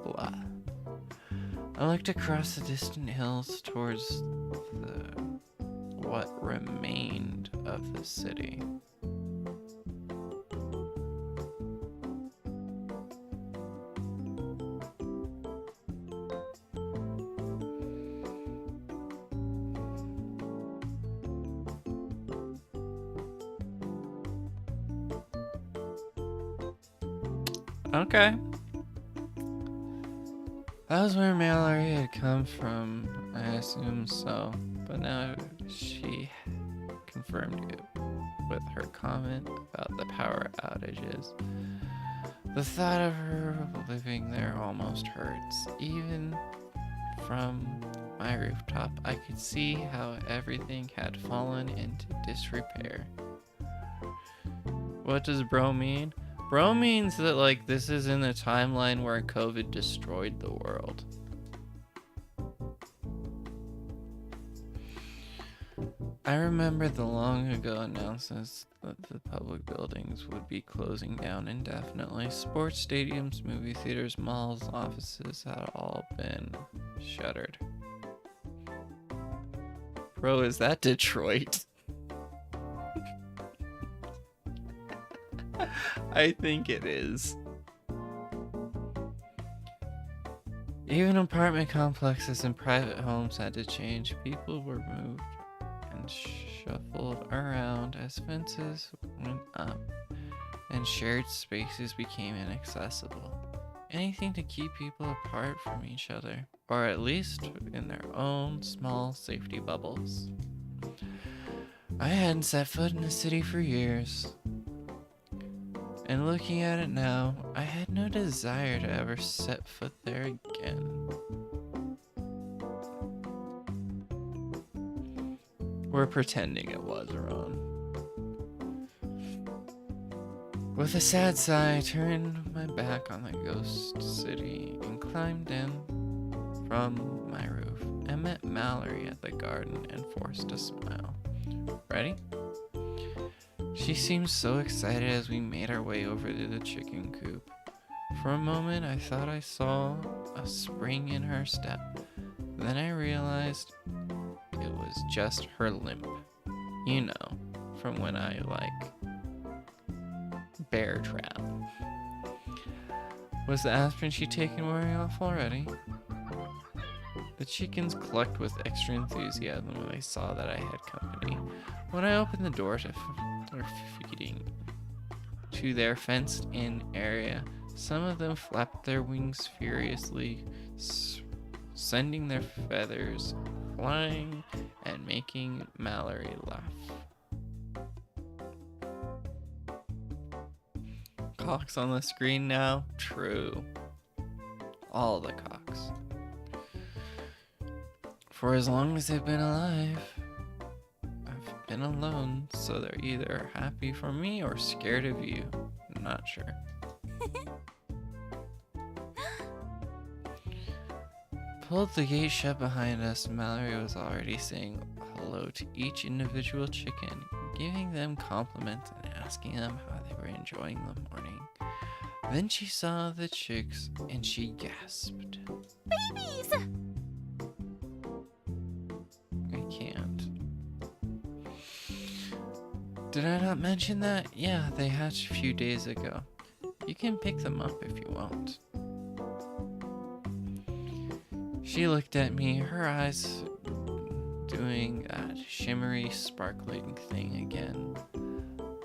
Blah. I looked across the distant hills towards what remained of the city. Okay. That was where Mallory had come from, I assume so. But now she confirmed it with her comment about the power outages. The thought of her living there almost hurts. Even from my rooftop, I could see how everything had fallen into disrepair. What does bro mean? Bro means that, like, this is in the timeline where COVID destroyed the world. I remember the long ago announcements that the public buildings would be closing down indefinitely. Sports stadiums, movie theaters, malls, offices had all been shuttered. Bro, is that Detroit? I think it is. Even apartment complexes and private homes had to change. People were moved and shuffled around as fences went up and shared spaces became inaccessible. Anything to keep people apart from each other, or at least in their own small safety bubbles. I hadn't set foot in the city for years. And looking at it now, I had no desire to ever set foot there again. We're pretending it was wrong. With a sad sigh, I turned my back on the ghost city and climbed in from my roof. I met Mallory at the garden and forced a smile. Ready? She seemed so excited as we made our way over to the chicken coop. For a moment, I thought I saw a spring in her step. Then I realized it was just her limp. You know, from when I, bear trap. Was the aspirin she'd taken wearing off already? The chickens clucked with extra enthusiasm when they saw that I had company. When I opened the door to their feeding to their fenced-in area, some of them flapped their wings furiously, sending their feathers flying and making Mallory laugh. Cocks on the screen now? True. All the cocks. For as long as they've been alive, I've been alone, so they're either happy for me or scared of you. I'm not sure. Pulled the gate shut behind us. Mallory was already saying hello to each individual chicken, giving them compliments and asking them how they were enjoying the morning. Then she saw the chicks and she gasped. Babies! I can't. Did I not mention that? Yeah, they hatched a few days ago. You can pick them up if you want. She looked at me, her eyes doing that shimmery, sparkling thing again.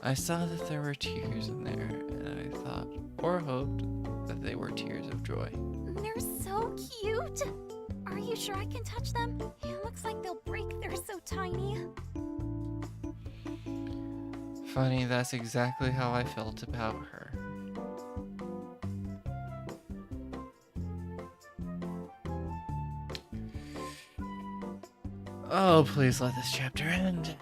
I saw that there were tears in there, and I thought, or hoped, that they were tears of joy. They're so cute! Are you sure I can touch them? It looks like they'll break, they're so tiny. Funny, that's exactly how I felt about her. Oh, please let this chapter end.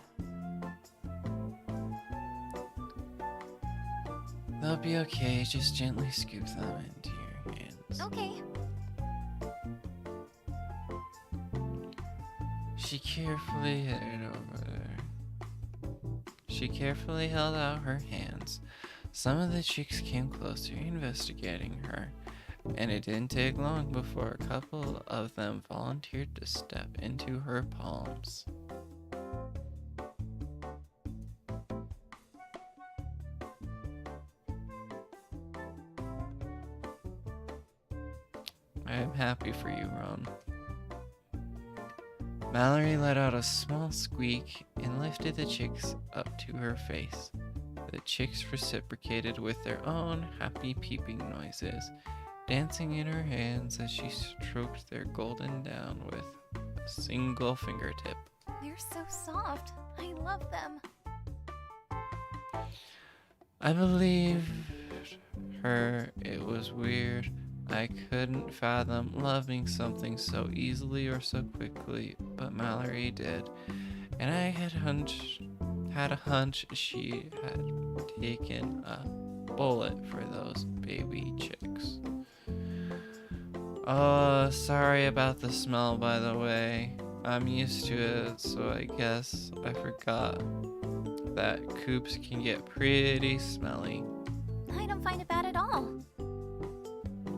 They'll be okay, just gently scoop them into your hands. Okay. She carefully held out her hands. Some of the chicks came closer, investigating her, and it didn't take long before a couple of them volunteered to step into her palms. I am happy for you, Ron. Mallory let out a small squeak and lifted the chicks up to her face. The chicks reciprocated with their own happy peeping noises, dancing in her hands as she stroked their golden down with a single fingertip. They're so soft. I love them. I believed her. It was weird. I couldn't fathom loving something so easily or so quickly, but Mallory did. And I had a hunch she had taken a bullet for those baby chicks. Oh, sorry about the smell, by the way. I'm used to it, so I guess I forgot that coops can get pretty smelly. I don't find it bad at all.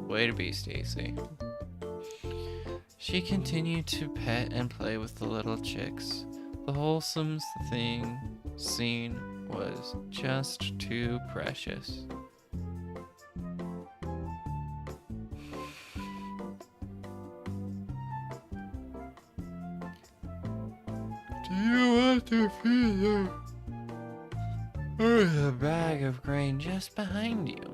Way to be, Stacy. She continued to pet and play with the little chicks. The wholesome scene was just too precious. Do you want to feed them? There's a bag of grain just behind you.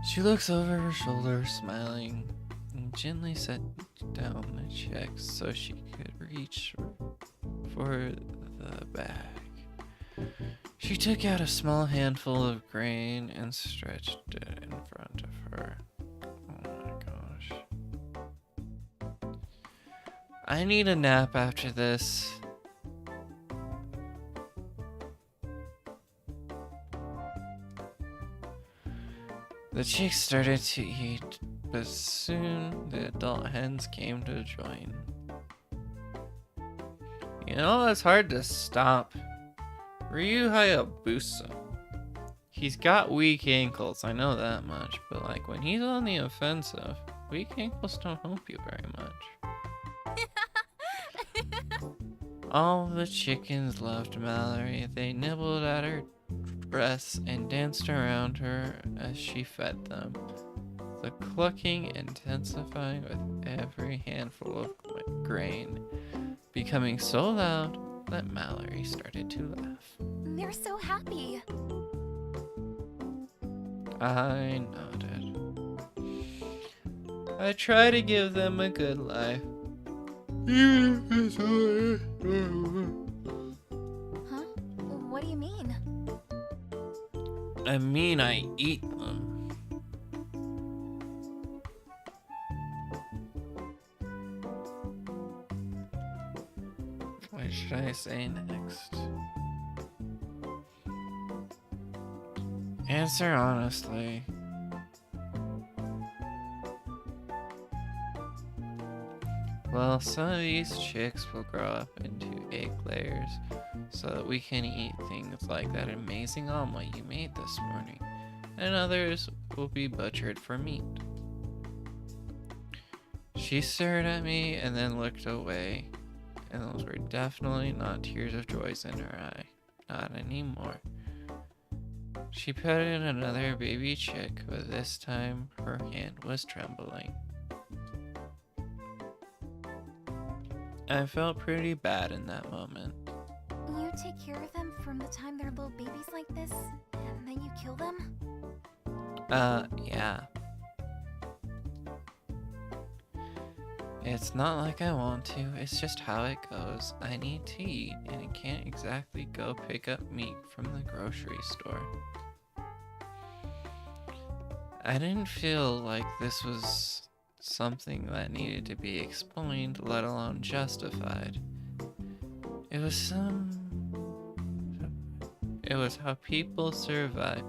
She looks over her shoulder, smiling, and gently set down the chicks so she could reach for the bag. She took out a small handful of grain and stretched it in front of her. Oh my gosh. I need a nap after this. The chicks started to eat, but soon the adult hens came to join. You know, it's hard to stop Ryu Hayabusa. He's got weak ankles, I know that much, but like when he's on the offensive, weak ankles don't help you very much. All the chickens loved Mallory. They nibbled at her dress and danced around her as she fed them, the clucking intensifying with every handful of grain, becoming so loud that Mallory started to laugh. They're so happy. I nodded. I try to give them a good life. Even if it's Huh? What do you mean? I mean, I eat them. What should I say next? Answer honestly. Well, some of these chicks will grow up into egg layers so that we can eat things like that amazing omelet you made this morning, and others will be butchered for meat. She stared at me and then looked away, and those were definitely not tears of joy in her eye. Not anymore. She petted another baby chick, but this time her hand was trembling. I felt pretty bad in that moment. You take care of them from the time they're little babies like this, and then you kill them? Yeah. It's not like I want to, it's just how it goes. I need to eat, and I can't exactly go pick up meat from the grocery store. I didn't feel like this was something that needed to be explained, let alone justified. It was how people survive.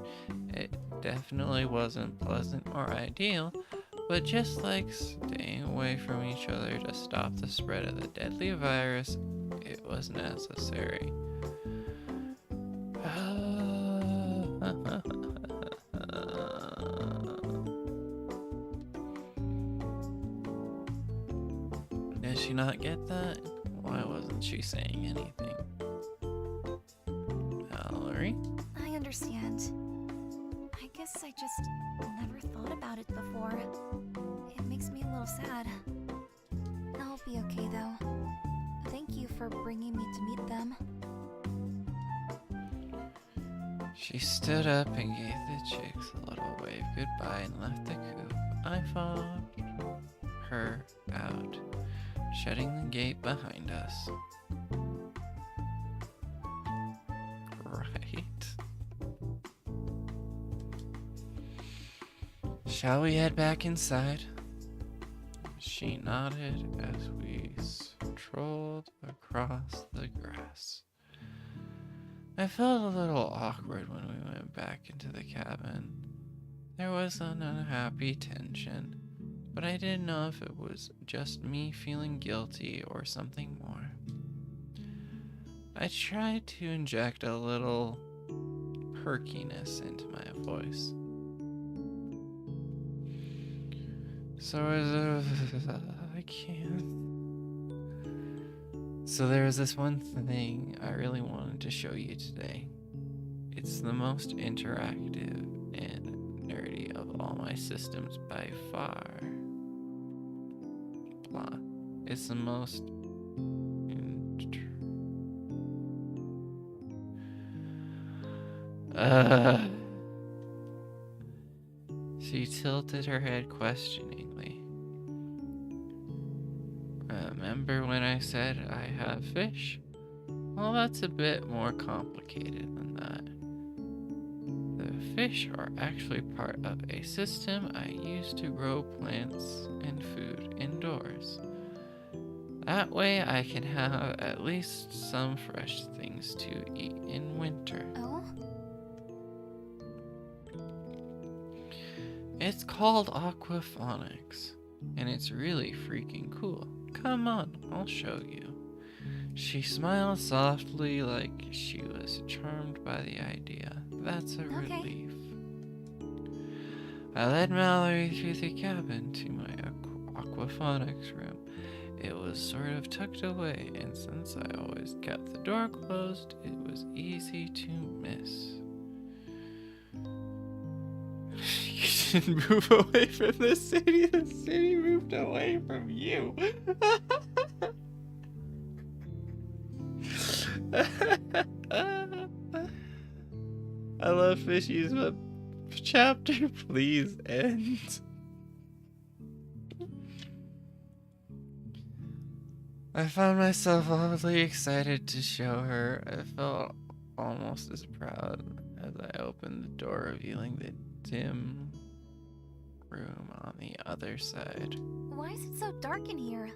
It definitely wasn't pleasant or ideal, but just like staying away from each other to stop the spread of the deadly virus, it was necessary. Did she not get that? Why wasn't she saying anything? Valerie? I understand. I guess I just never thought about it before. It makes me a little sad. I'll be okay though. Thank you for bringing me to meet them. She stood up and gave the chicks a little wave goodbye and left the coop. I followed her out, shutting the gate behind us. Right. Shall we head back inside? She nodded as we strolled across the grass. I felt a little awkward when we went back into the cabin. There was an unhappy tension, but I didn't know if it was just me feeling guilty or something more. I tried to inject a little perkiness into my voice. So there was this one thing I really wanted to show you today. It's the most interactive and nerdy of all my systems by far. Blah. It's the most She tilted her head questioningly. Remember when I said I have fish? Well, that's a bit more complicated than that. The fish are actually part of a system I use to grow plants and food indoors. That way I can have at least some fresh things to eat in winter. Oh? It's called aquaponics, and it's really freaking cool. Come on, I'll show you. She smiled softly like she was charmed by the idea. That's a relief. I led Mallory through the cabin to my aquaponics room. It was sort of tucked away, and since I always kept the door closed, it was easy to miss. You didn't move away from the city moved away from you. I love fishies, but chapter please end. I found myself oddly excited to show her. I felt almost as proud as I opened the door, revealing the dim room on the other side. Why is it so dark in here?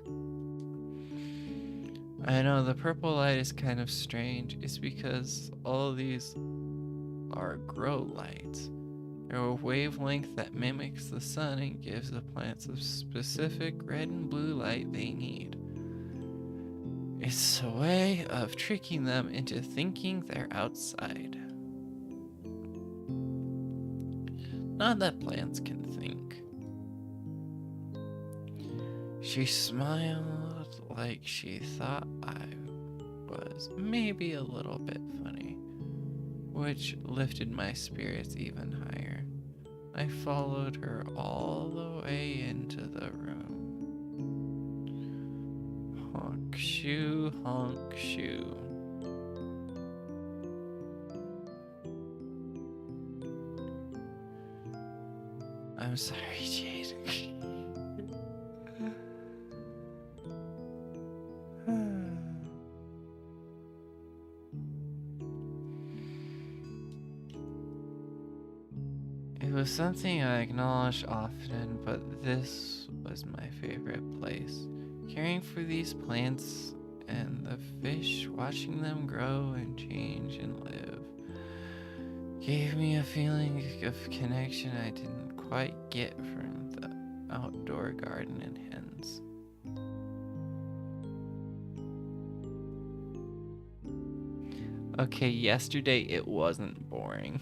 I know, the purple light is kind of strange. It's because all of these are grow lights. They're a wavelength that mimics the sun and gives the plants a specific red and blue light they need. It's a way of tricking them into thinking they're outside. Not that plants can think. She smiled like she thought I was maybe a little bit funny, which lifted my spirits even higher. I followed her all the way into the room. Honk shoe, honk shoe. I'm sorry, Jade. It was something I acknowledged often, but this was my favorite place. Caring for these plants and the fish, watching them grow and change and live, gave me a feeling of connection I didn't quite get from the outdoor garden and hens. Okay, yesterday it wasn't boring.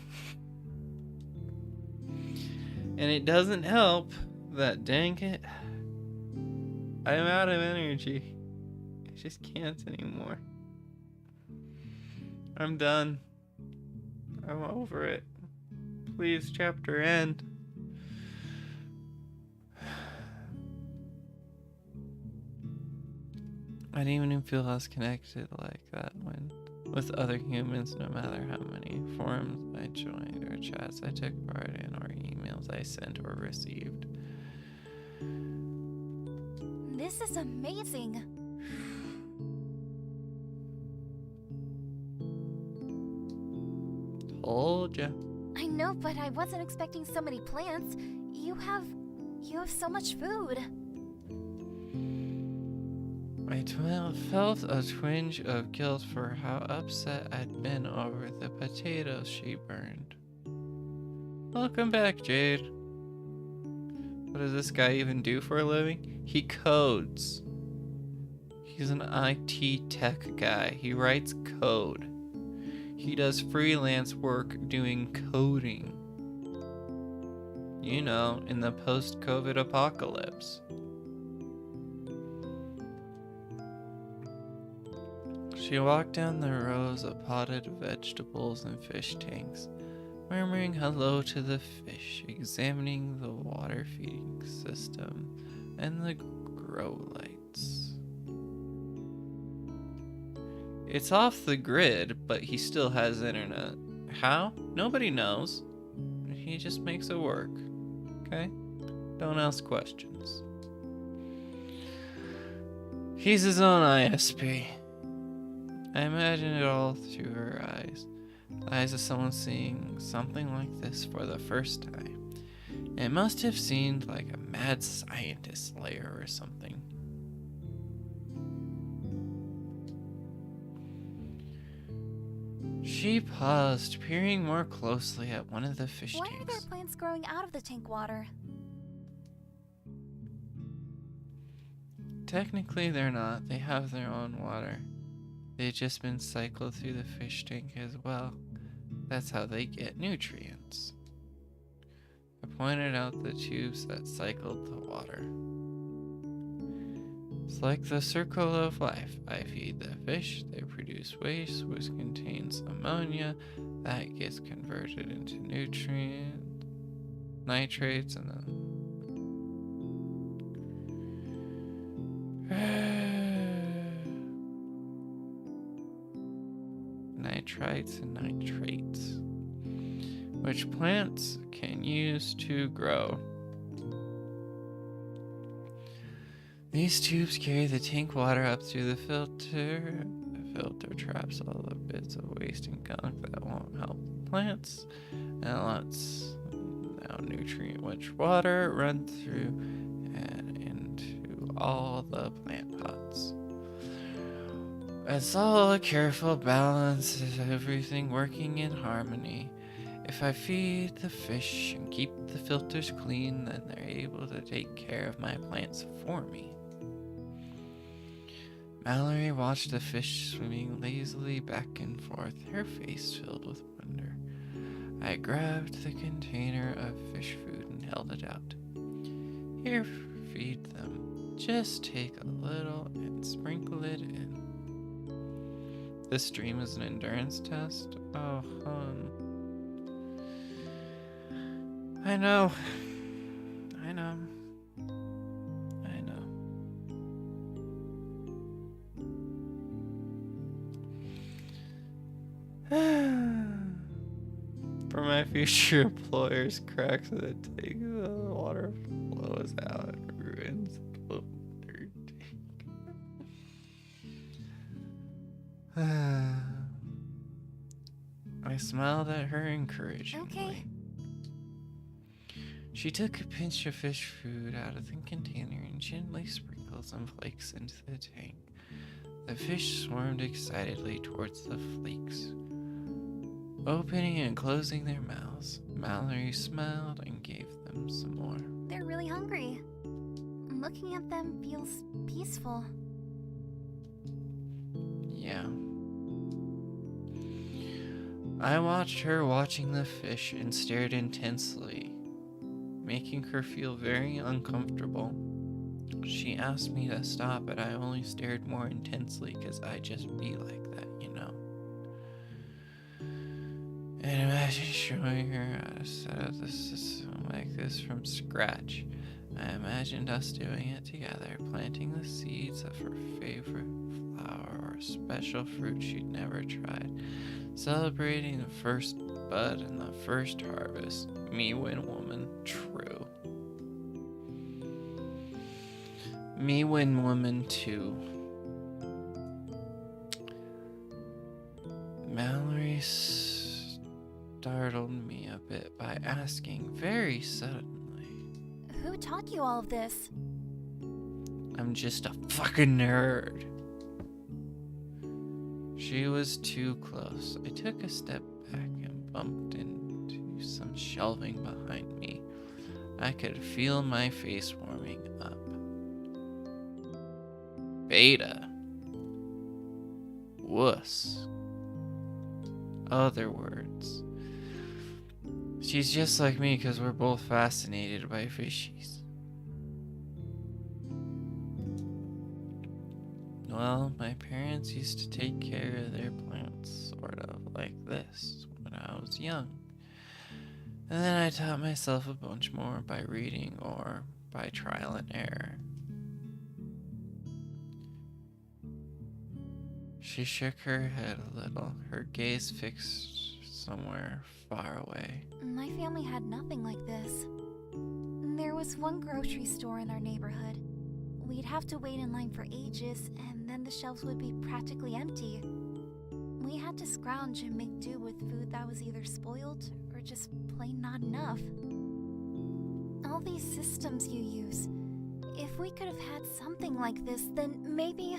And it doesn't help that, dang it, I'm out of energy. I just can't anymore. I'm done. I'm over it. Please, chapter end. I didn't even feel as connected like that with other humans, no matter how many forums I joined or chats I took part in or emails I sent or received. This is amazing. Told ya. I know, but I wasn't expecting so many plants. You have so much food. I felt a twinge of guilt for how upset I'd been over the potatoes she burned. Welcome back, Jade. What does this guy even do for a living? He codes. He's an IT tech guy. He writes code. He does freelance work doing coding. You know, in the post-COVID apocalypse. She walked down the rows of potted vegetables and fish tanks, murmuring hello to the fish, examining the water feeding system and the grow lights. It's off the grid, but he still has internet. How? Nobody knows. He just makes it work. Okay? Don't ask questions. He's his own ISP. I imagine it all through her eyes. The eyes of someone seeing something like this for the first time. It must have seemed like a mad scientist layer or something. She paused, peering more closely at one of the fish Why are tanks. there plants growing out of the tank water? Technically, they're not. They have their own water. They've just been cycled through the fish tank as well. That's how they get nutrients. I pointed out the tubes that cycled the water. It's like the circle of life. I feed the fish, they produce waste, which contains ammonia, that gets converted into nitrates, and then nitrites and nitrates, which plants can use to grow. These tubes carry the tank water up through the filter. The filter traps all the bits of waste and gunk that won't help plants, and lets now nutrient-rich water run through and into all the plant pots. It's all a careful balance, everything working in harmony. If I feed the fish and keep the filters clean, then they're able to take care of my plants for me. Mallory watched the fish swimming lazily back and forth, her face filled with wonder. I grabbed the container of fish food and held it out. Here, feed them. Just take a little and sprinkle it in. This dream is an endurance test? Oh, hon. I know. I know. I know. For my future employers, cracks in the tank, the water flows out and ruins both their tank. I smiled at her encouragingly. Okay. She took a pinch of fish food out of the container and gently sprinkled some flakes into the tank. The fish swarmed excitedly towards the flakes, opening and closing their mouths. Mallory smiled and gave them some more. They're really hungry. Looking at them feels peaceful. Yeah. I watched her watching the fish and stared intensely, making her feel very uncomfortable. She asked me to stop, but I only stared more intensely because I just be like that, you know. And imagine showing her how to set up the system like this from scratch. I imagined us doing it together, planting the seeds of her favorite flower or special fruit she'd never tried, celebrating the first bud and the first harvest. Me win woman, true. Me win woman too. Mallory startled me a bit by asking very suddenly. Who taught you all of this? I'm just a fucking nerd. She was too close. I took a step back and bumped into some shelving behind me. I could feel my face warming up. Beta. Wuss. Other words. She's just like me because we're both fascinated by fishies. Well, my parents used to take care of their plants sort of like this when I was young. And then I taught myself a bunch more by reading or by trial and error. She shook her head a little, her gaze fixed somewhere far away. My family had nothing like this. There was one grocery store in our neighborhood. We'd have to wait in line for ages, and then the shelves would be practically empty. We had to scrounge and make do with food that was either spoiled or just plain not enough. All these systems you use, if we could have had something like this, then maybe...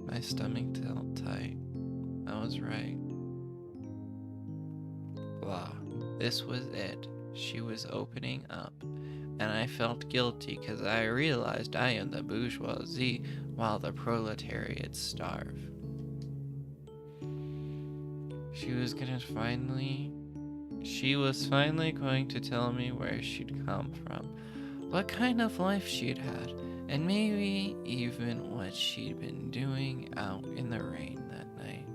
My stomach felt tight. I was right. Blah. This was it. She was opening up. And I felt guilty because I realized I am the bourgeoisie while the proletariat starve. She was finally going to tell me where she'd come from, what kind of life she'd had, and maybe even what she'd been doing out in the rain that night.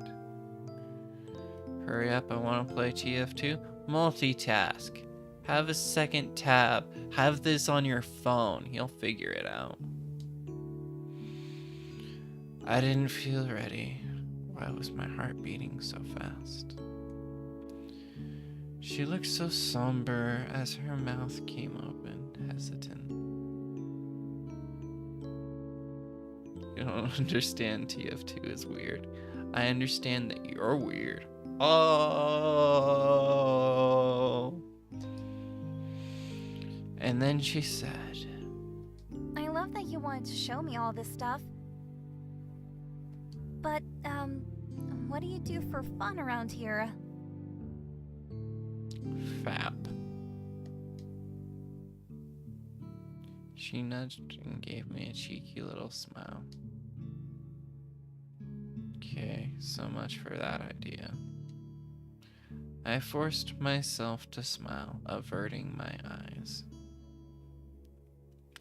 Hurry up, I want to play TF2. Multitask. Have a second tab. Have this on your phone. You'll figure it out. I didn't feel ready. Why was my heart beating so fast? She looked so somber as her mouth came open, hesitant. You don't understand TF2 is weird. I understand that you're weird. Oh. And then she said, I love that you wanted to show me all this stuff. But, what do you do for fun around here? Fap. She nudged and gave me a cheeky little smile. Okay, so much for that idea. I forced myself to smile, averting my eyes.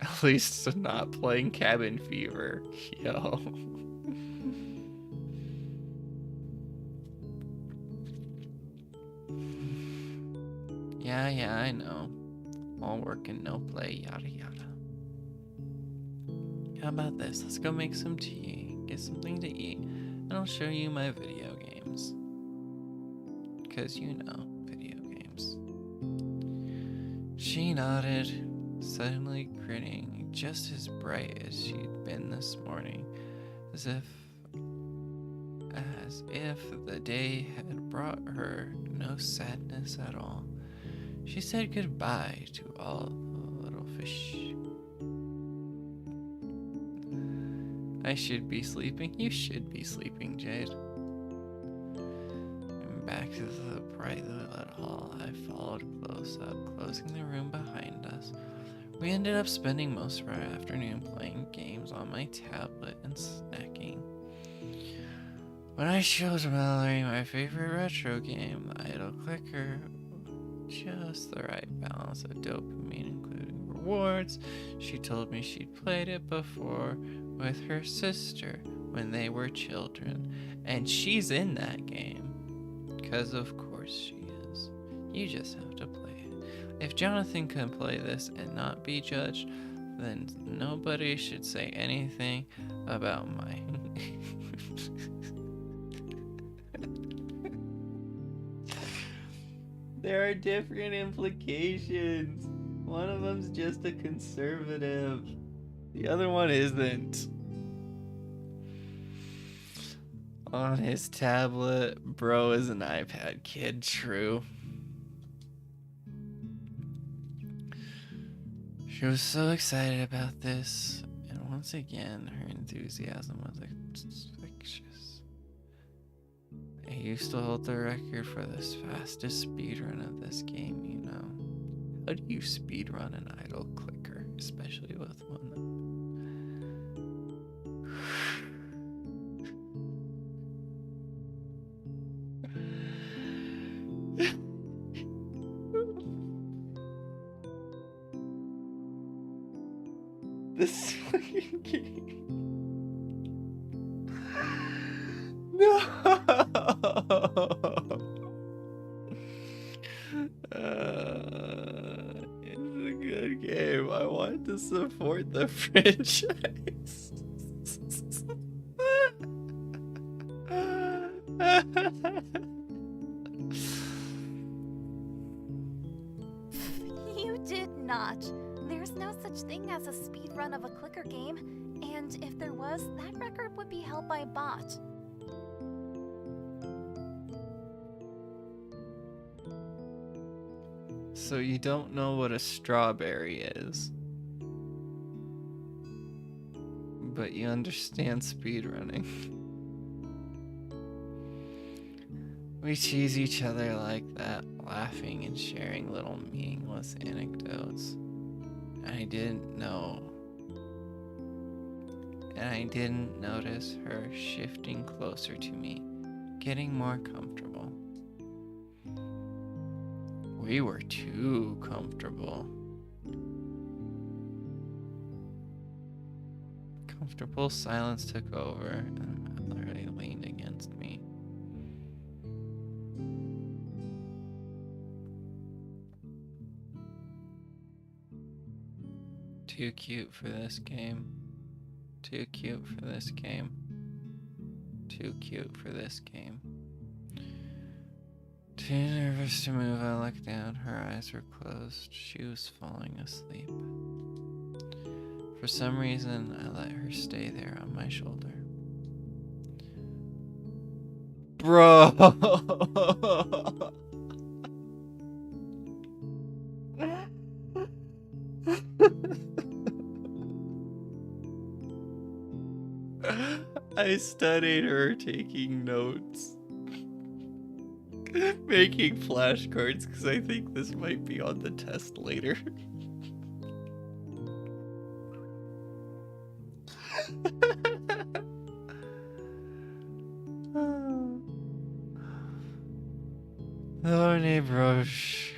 At least not playing Cabin Fever. Yo. Yeah, I know. All work and no play, yada yada. How about this? Let's go make some tea, get something to eat, and I'll show you my video games. Because you know, video games. She nodded, suddenly grinning just as bright as she'd been this morning, as if the day had brought her no sadness at all. She said goodbye to all the little fish. I should be sleeping. You should be sleeping, Jade. And back to the bright lit hall, I followed close up, closing the room behind us. We ended up spending most of our afternoon playing games on my tablet and snacking. When I showed Mallory my favorite retro game, the Idle Clicker, just the right balance of dopamine, including rewards, she told me she'd played it before with her sister when they were children, and she's in that game. 'Cause of course she is. You just have to play it. If Jonathan can play this and not be judged, then nobody should say anything about mine. There are different implications. One of them's just a conservative. The other one isn't. On his tablet, bro is an iPad kid, true. She was so excited about this, and once again, her enthusiasm was infectious. I used to hold the record for the fastest speedrun of this game, you know. How do you speedrun an Idle Clicker, especially with one this fucking game. No. It's a good game. I want to support the franchise. You did not. There's no such thing as a speedrun of a clicker game, and if there was, that record would be held by a bot. So you don't know what a strawberry is, but you understand speedrunning. We tease each other like that, laughing and sharing little meaningless anecdotes. And I didn't notice her shifting closer to me, getting more comfortable. We were too comfortable. Comfortable silence took over, and Mallory leaned against me. Too cute for this game. Too cute for this game. Too cute for this game. Too nervous to move, I looked down. Her eyes were closed. She was falling asleep. For some reason, I let her stay there on my shoulder. Bro! I studied her taking notes. Making flashcards because I think this might be on the test later. Thorny brush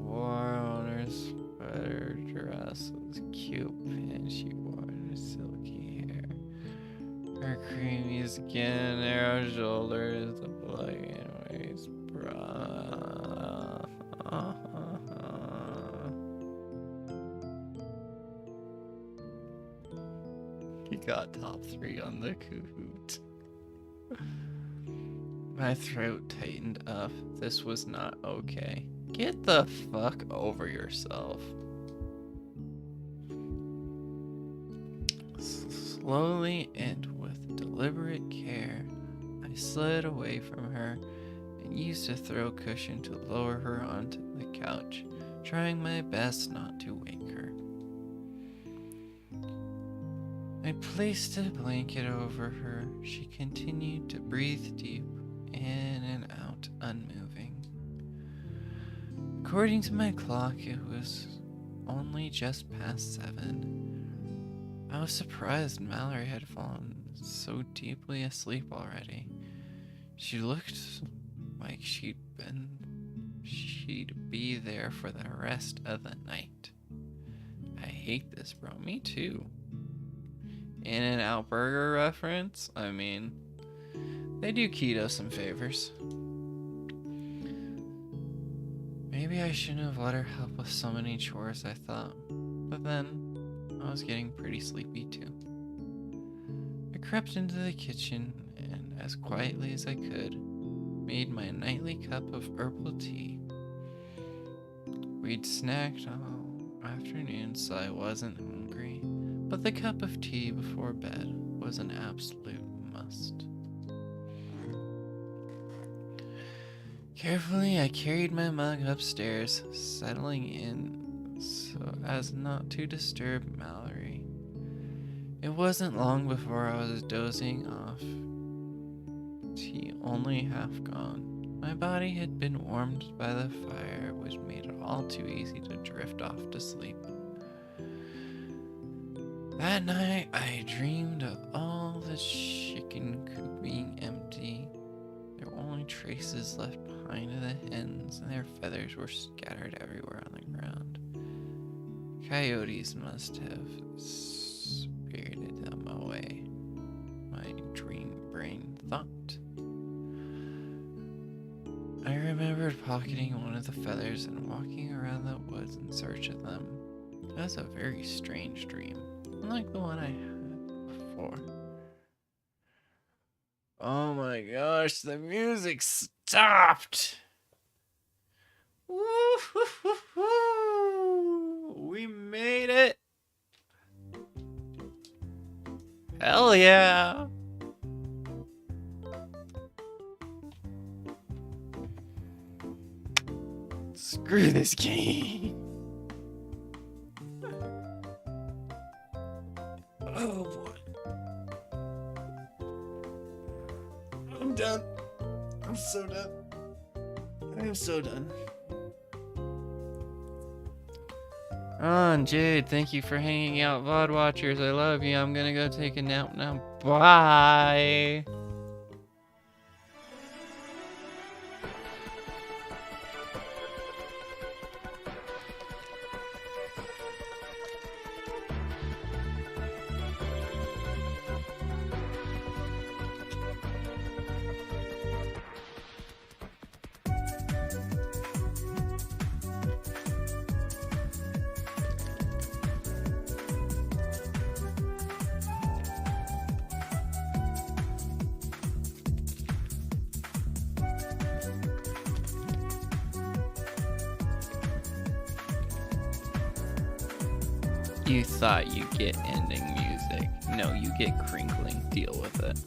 wore on her sweater dress with cute skin, narrow shoulders, a black and waist bra. He got top 3 on the Kahoot. My throat tightened up. This was not okay. Get the fuck over yourself. Slowly and with deliberate care, I slid away from her and used a throw cushion to lower her onto the couch, trying my best not to wake her. I placed a blanket over her. She continued to breathe deep, in and out, unmoving. According to my clock, it was only just past 7. I was surprised Mallory had fallen so deeply asleep already. She looked like she'd be there for the rest of the night. I hate this, bro. Me too. In-N-Out Burger reference? I mean, they do keto some favors. Maybe I shouldn't have let her help with so many chores, I thought. But then, I was getting pretty sleepy too. I crept into the kitchen and, as quietly as I could, made my nightly cup of herbal tea. We'd snacked all afternoon, so I wasn't hungry, but the cup of tea before bed was an absolute must. Carefully, I carried my mug upstairs, settling in so as not to disturb Mallory. It wasn't long before I was dozing off, tea only half gone. My body had been warmed by the fire, which made it all too easy to drift off to sleep. That night, I dreamed of all the chicken coop being empty. There were only traces left behind of the hens, and their feathers were scattered everywhere on the ground. Coyotes must have spirited them away, my dream brain thought. I remembered pocketing one of the feathers and walking around the woods in search of them. That was a very strange dream, unlike the one I had before. Oh my gosh, the music stopped! Woo-hoo-hoo-hoo! We made it! Hell yeah! Screw this game! Oh boy. I'm done. I'm so done. I am so done. Ron, Jade, thank you for hanging out, VOD watchers. I love you. I'm gonna go take a nap now. Bye. You thought you'd get ending music. No, you get crinkling. Deal with it.